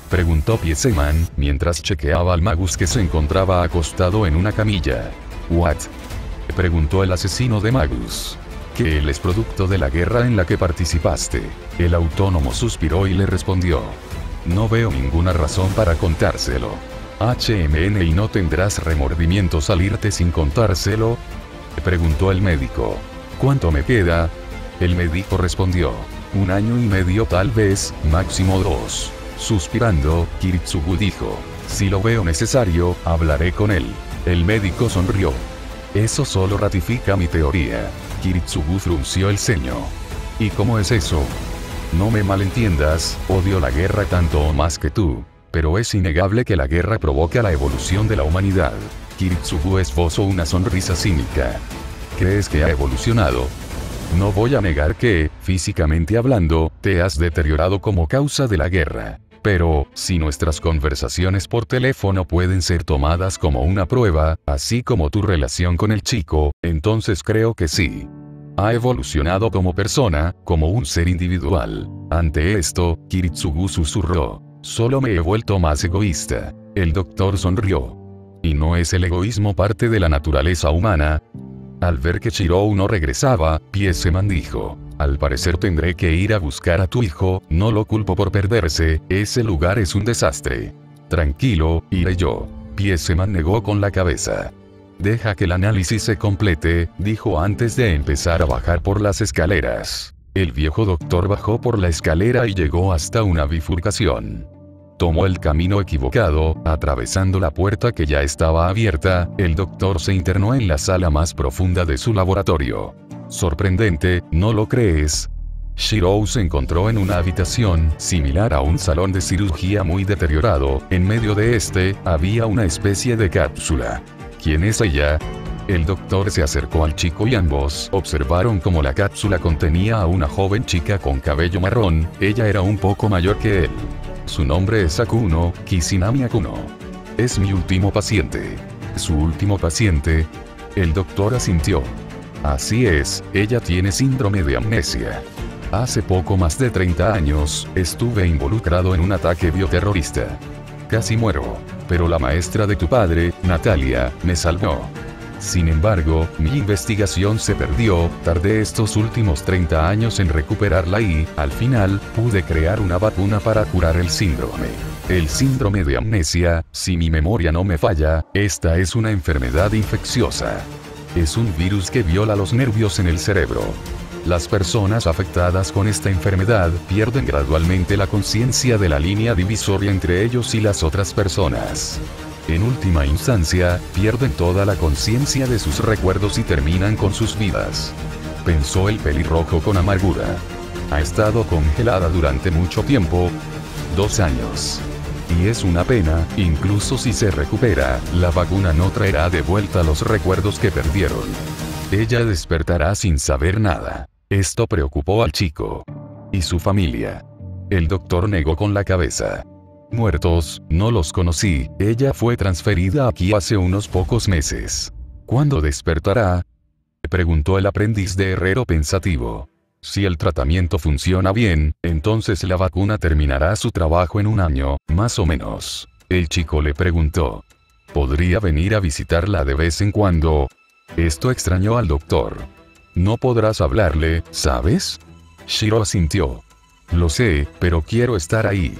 preguntó Pieseman, mientras chequeaba al Magus que se encontraba acostado en una camilla. ¿What?, preguntó el asesino de Magus. Que él es producto de la guerra en la que participaste. El autónomo suspiró y le respondió. No veo ninguna razón para contárselo. HMN, ¿y no tendrás remordimientos al irte sin contárselo?, preguntó el médico. ¿Cuánto me queda?, el médico respondió. 1 año y medio, tal vez, máximo 2. Suspirando, Kiritsugu dijo. Si lo veo necesario, hablaré con él. El médico sonrió. Eso solo ratifica mi teoría. Kiritsugu frunció el ceño. ¿Y cómo es eso? No me malentiendas, odio la guerra tanto o más que tú. Pero es innegable que la guerra provoca la evolución de la humanidad. Kiritsugu esbozó una sonrisa cínica. ¿Crees que ha evolucionado? No voy a negar que, físicamente hablando, te has deteriorado como causa de la guerra. Pero, si nuestras conversaciones por teléfono pueden ser tomadas como una prueba, así como tu relación con el chico, entonces creo que sí. Ha evolucionado como persona, como un ser individual. Ante esto, Kiritsugu susurró. Solo me he vuelto más egoísta. El doctor sonrió. ¿Y no es el egoísmo parte de la naturaleza humana? Al ver que Shirou no regresaba, Pieseman dijo. Al parecer tendré que ir a buscar a tu hijo, no lo culpo por perderse, ese lugar es un desastre. Tranquilo, iré yo. Pieseman negó con la cabeza. Deja que el análisis se complete, dijo antes de empezar a bajar por las escaleras. El viejo doctor bajó por la escalera y llegó hasta una bifurcación. Tomó el camino equivocado, atravesando la puerta que ya estaba abierta, el doctor se internó en la sala más profunda de su laboratorio. Sorprendente, ¿no lo crees? Shirou se encontró en una habitación similar a un salón de cirugía muy deteriorado, en medio de este, había una especie de cápsula. ¿Quién es ella? El doctor se acercó al chico y ambos observaron cómo la cápsula contenía a una joven chica con cabello marrón, ella era un poco mayor que él. Su nombre es Akuno, Kishinami Akuno. Es mi último paciente. ¿Su último paciente? El doctor asintió. Así es, ella tiene síndrome de amnesia. Hace poco más de 30 años, estuve involucrado en un ataque bioterrorista. Casi muero, pero la maestra de tu padre, Natalia, me salvó. Sin embargo, mi investigación se perdió, tardé estos últimos 30 años en recuperarla y, al final, pude crear una vacuna para curar el síndrome. El síndrome de amnesia, si mi memoria no me falla, esta es una enfermedad infecciosa. Es un virus que viola los nervios en el cerebro. Las personas afectadas con esta enfermedad pierden gradualmente la conciencia de la línea divisoria entre ellos y las otras personas. En última instancia, pierden toda la conciencia de sus recuerdos y terminan con sus vidas. Pensó el pelirrojo con amargura. Ha estado congelada durante mucho tiempo. 2 años. Y es una pena, incluso si se recupera, la vacuna no traerá de vuelta los recuerdos que perdieron. Ella despertará sin saber nada. Esto preocupó al chico. ¿Y su familia? El doctor negó con la cabeza. Muertos, no los conocí, ella fue transferida aquí hace unos pocos meses. ¿Cuándo despertará? Preguntó el aprendiz de herrero pensativo. Si el tratamiento funciona bien, entonces la vacuna terminará su trabajo en un año, más o menos. El chico le preguntó. ¿Podría venir a visitarla de vez en cuando? Esto extrañó al doctor. No podrás hablarle, ¿sabes? Shiro asintió. Lo sé, pero quiero estar ahí.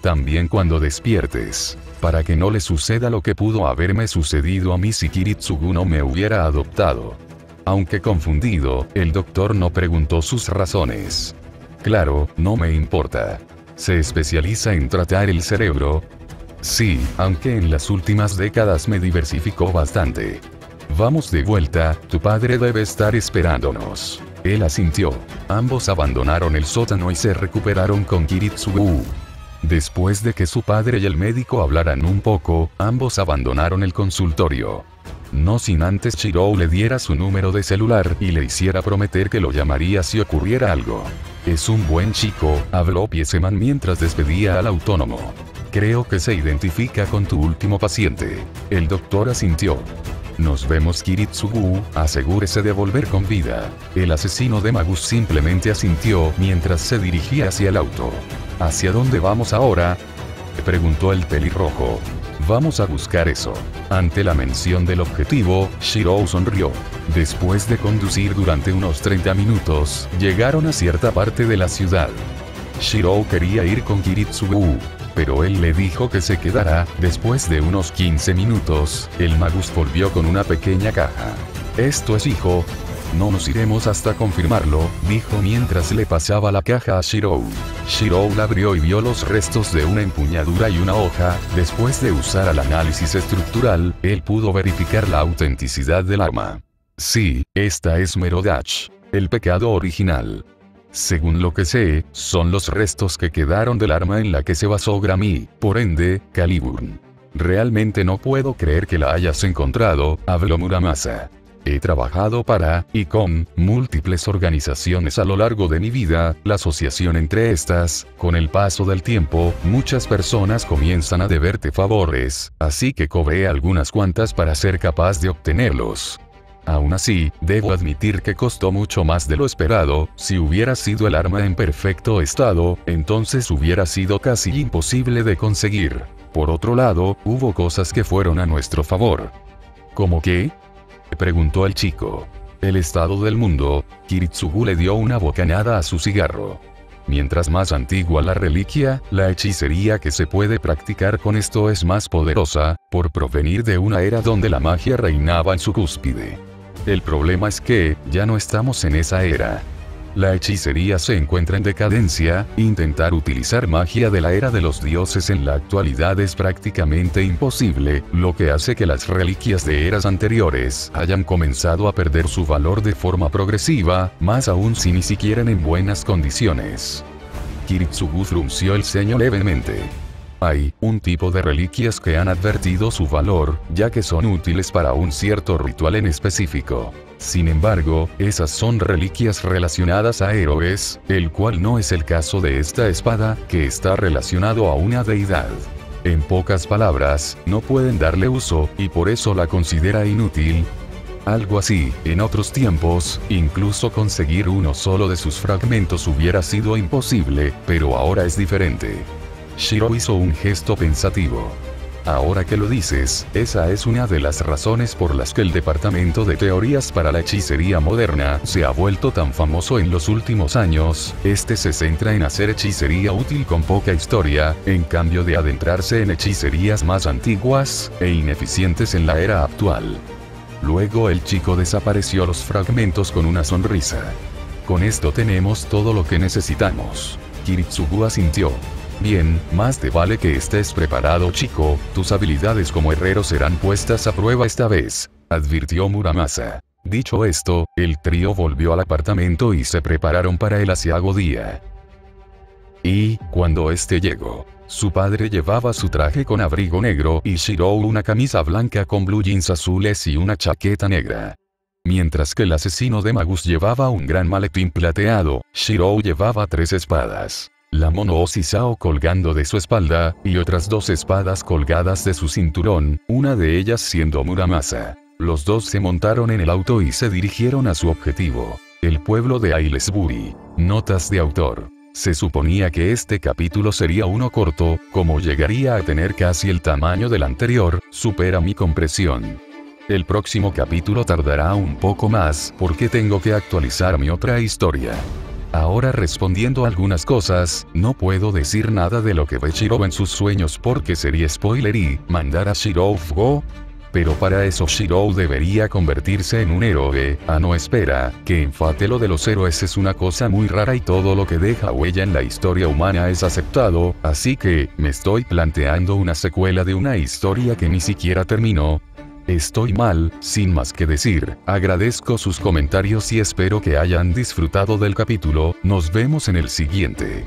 También cuando despiertes, para que no le suceda lo que pudo haberme sucedido a mí si Kiritsugu no me hubiera adoptado. Aunque confundido, el doctor no preguntó sus razones. Claro, no me importa. ¿Se especializa en tratar el cerebro? Sí, aunque en las últimas décadas me diversificó bastante. Vamos de vuelta, tu padre debe estar esperándonos. Él asintió. Ambos abandonaron el sótano y se recuperaron con Kiritsugu. Después de que su padre y el médico hablaran un poco, ambos abandonaron el consultorio. No sin antes Shirou le diera su número de celular y le hiciera prometer que lo llamaría si ocurriera algo. Es un buen chico, habló Pieseman mientras despedía al autónomo. Creo que se identifica con tu último paciente. El doctor asintió. Nos vemos Kiritsugu, asegúrese de volver con vida. El asesino de Magus simplemente asintió mientras se dirigía hacia el auto. ¿Hacia dónde vamos ahora? Preguntó el pelirrojo. Vamos a buscar eso. Ante la mención del objetivo, Shirou sonrió. Después de conducir durante unos 30 minutos, llegaron a cierta parte de la ciudad. Shirou quería ir con Kiritsugu, pero él le dijo que se quedará. Después de unos 15 minutos, el Magus volvió con una pequeña caja. Esto es hijo. No nos iremos hasta confirmarlo, dijo mientras le pasaba la caja a Shirou. Shirou la abrió y vio los restos de una empuñadura y una hoja. Después de usar el análisis estructural, él pudo verificar la autenticidad del arma. Sí, esta es Merodach, el pecado original. Según lo que sé, son los restos que quedaron del arma en la que se basó Grammy, por ende, Caliburn. Realmente no puedo creer que la hayas encontrado, habló Muramasa. He trabajado para, y con, múltiples organizaciones a lo largo de mi vida, la asociación entre estas, con el paso del tiempo, muchas personas comienzan a deberte favores, así que cobré algunas cuantas para ser capaz de obtenerlos. Aún así, debo admitir que costó mucho más de lo esperado. Si hubiera sido el arma en perfecto estado, entonces hubiera sido casi imposible de conseguir. Por otro lado, hubo cosas que fueron a nuestro favor. ¿Cómo qué? Preguntó el chico. El estado del mundo. Kiritsugu le dio una bocanada a su cigarro. Mientras más antigua la reliquia, la hechicería que se puede practicar con esto es más poderosa, por provenir de una era donde la magia reinaba en su cúspide. El problema es que, ya no estamos en esa era. La hechicería se encuentra en decadencia. Intentar utilizar magia de la era de los dioses en la actualidad es prácticamente imposible, lo que hace que las reliquias de eras anteriores hayan comenzado a perder su valor de forma progresiva, más aún si ni siquiera en buenas condiciones. Kiritsugu frunció el ceño levemente. Hay un tipo de reliquias que han advertido su valor, ya que son útiles para un cierto ritual en específico. Sin embargo, esas son reliquias relacionadas a héroes, el cual no es el caso de esta espada, que está relacionado a una deidad. En pocas palabras, no pueden darle uso, y por eso la considera inútil. Algo así, en otros tiempos, incluso conseguir uno solo de sus fragmentos hubiera sido imposible, pero ahora es diferente. Shiro hizo un gesto pensativo. Ahora que lo dices, esa es una de las razones por las que el Departamento de Teorías para la Hechicería Moderna se ha vuelto tan famoso en los últimos años. Este se centra en hacer hechicería útil con poca historia, en cambio de adentrarse en hechicerías más antiguas e ineficientes en la era actual. Luego el chico desapareció los fragmentos con una sonrisa. Con esto tenemos todo lo que necesitamos. Kiritsugu asintió. Bien, más te vale que estés preparado, chico, tus habilidades como herrero serán puestas a prueba esta vez, advirtió Muramasa. Dicho esto, el trío volvió al apartamento y se prepararon para el aciago día. Y, cuando este llegó, Su padre llevaba su traje con abrigo negro y Shirou una camisa blanca con blue jeans azules y una chaqueta negra. Mientras que el asesino de Magus llevaba un gran maletín plateado, Shirou llevaba 3 espadas. La Mono Oshi Sao colgando de su espalda, y otras 2 espadas colgadas de su cinturón, una de ellas siendo Muramasa. Los dos se montaron en el auto y se dirigieron a su objetivo, el pueblo de Aylesbury. Notas de autor. Se suponía que este capítulo sería uno corto, como llegaría a tener casi el tamaño del anterior, supera mi compresión. El próximo capítulo tardará un poco más porque tengo que actualizar mi otra historia. Ahora respondiendo a algunas cosas, no puedo decir nada de lo que ve Shirou en sus sueños porque sería spoiler y mandar a Shirou Fugo. Pero para eso Shirou debería convertirse en un héroe. No espera, que enfate lo de los héroes es una cosa muy rara y todo lo que deja huella en la historia humana es aceptado, así que, me estoy planteando una secuela de una historia que ni siquiera terminó. Estoy mal, sin más que decir, agradezco sus comentarios y espero que hayan disfrutado del capítulo, nos vemos en el siguiente.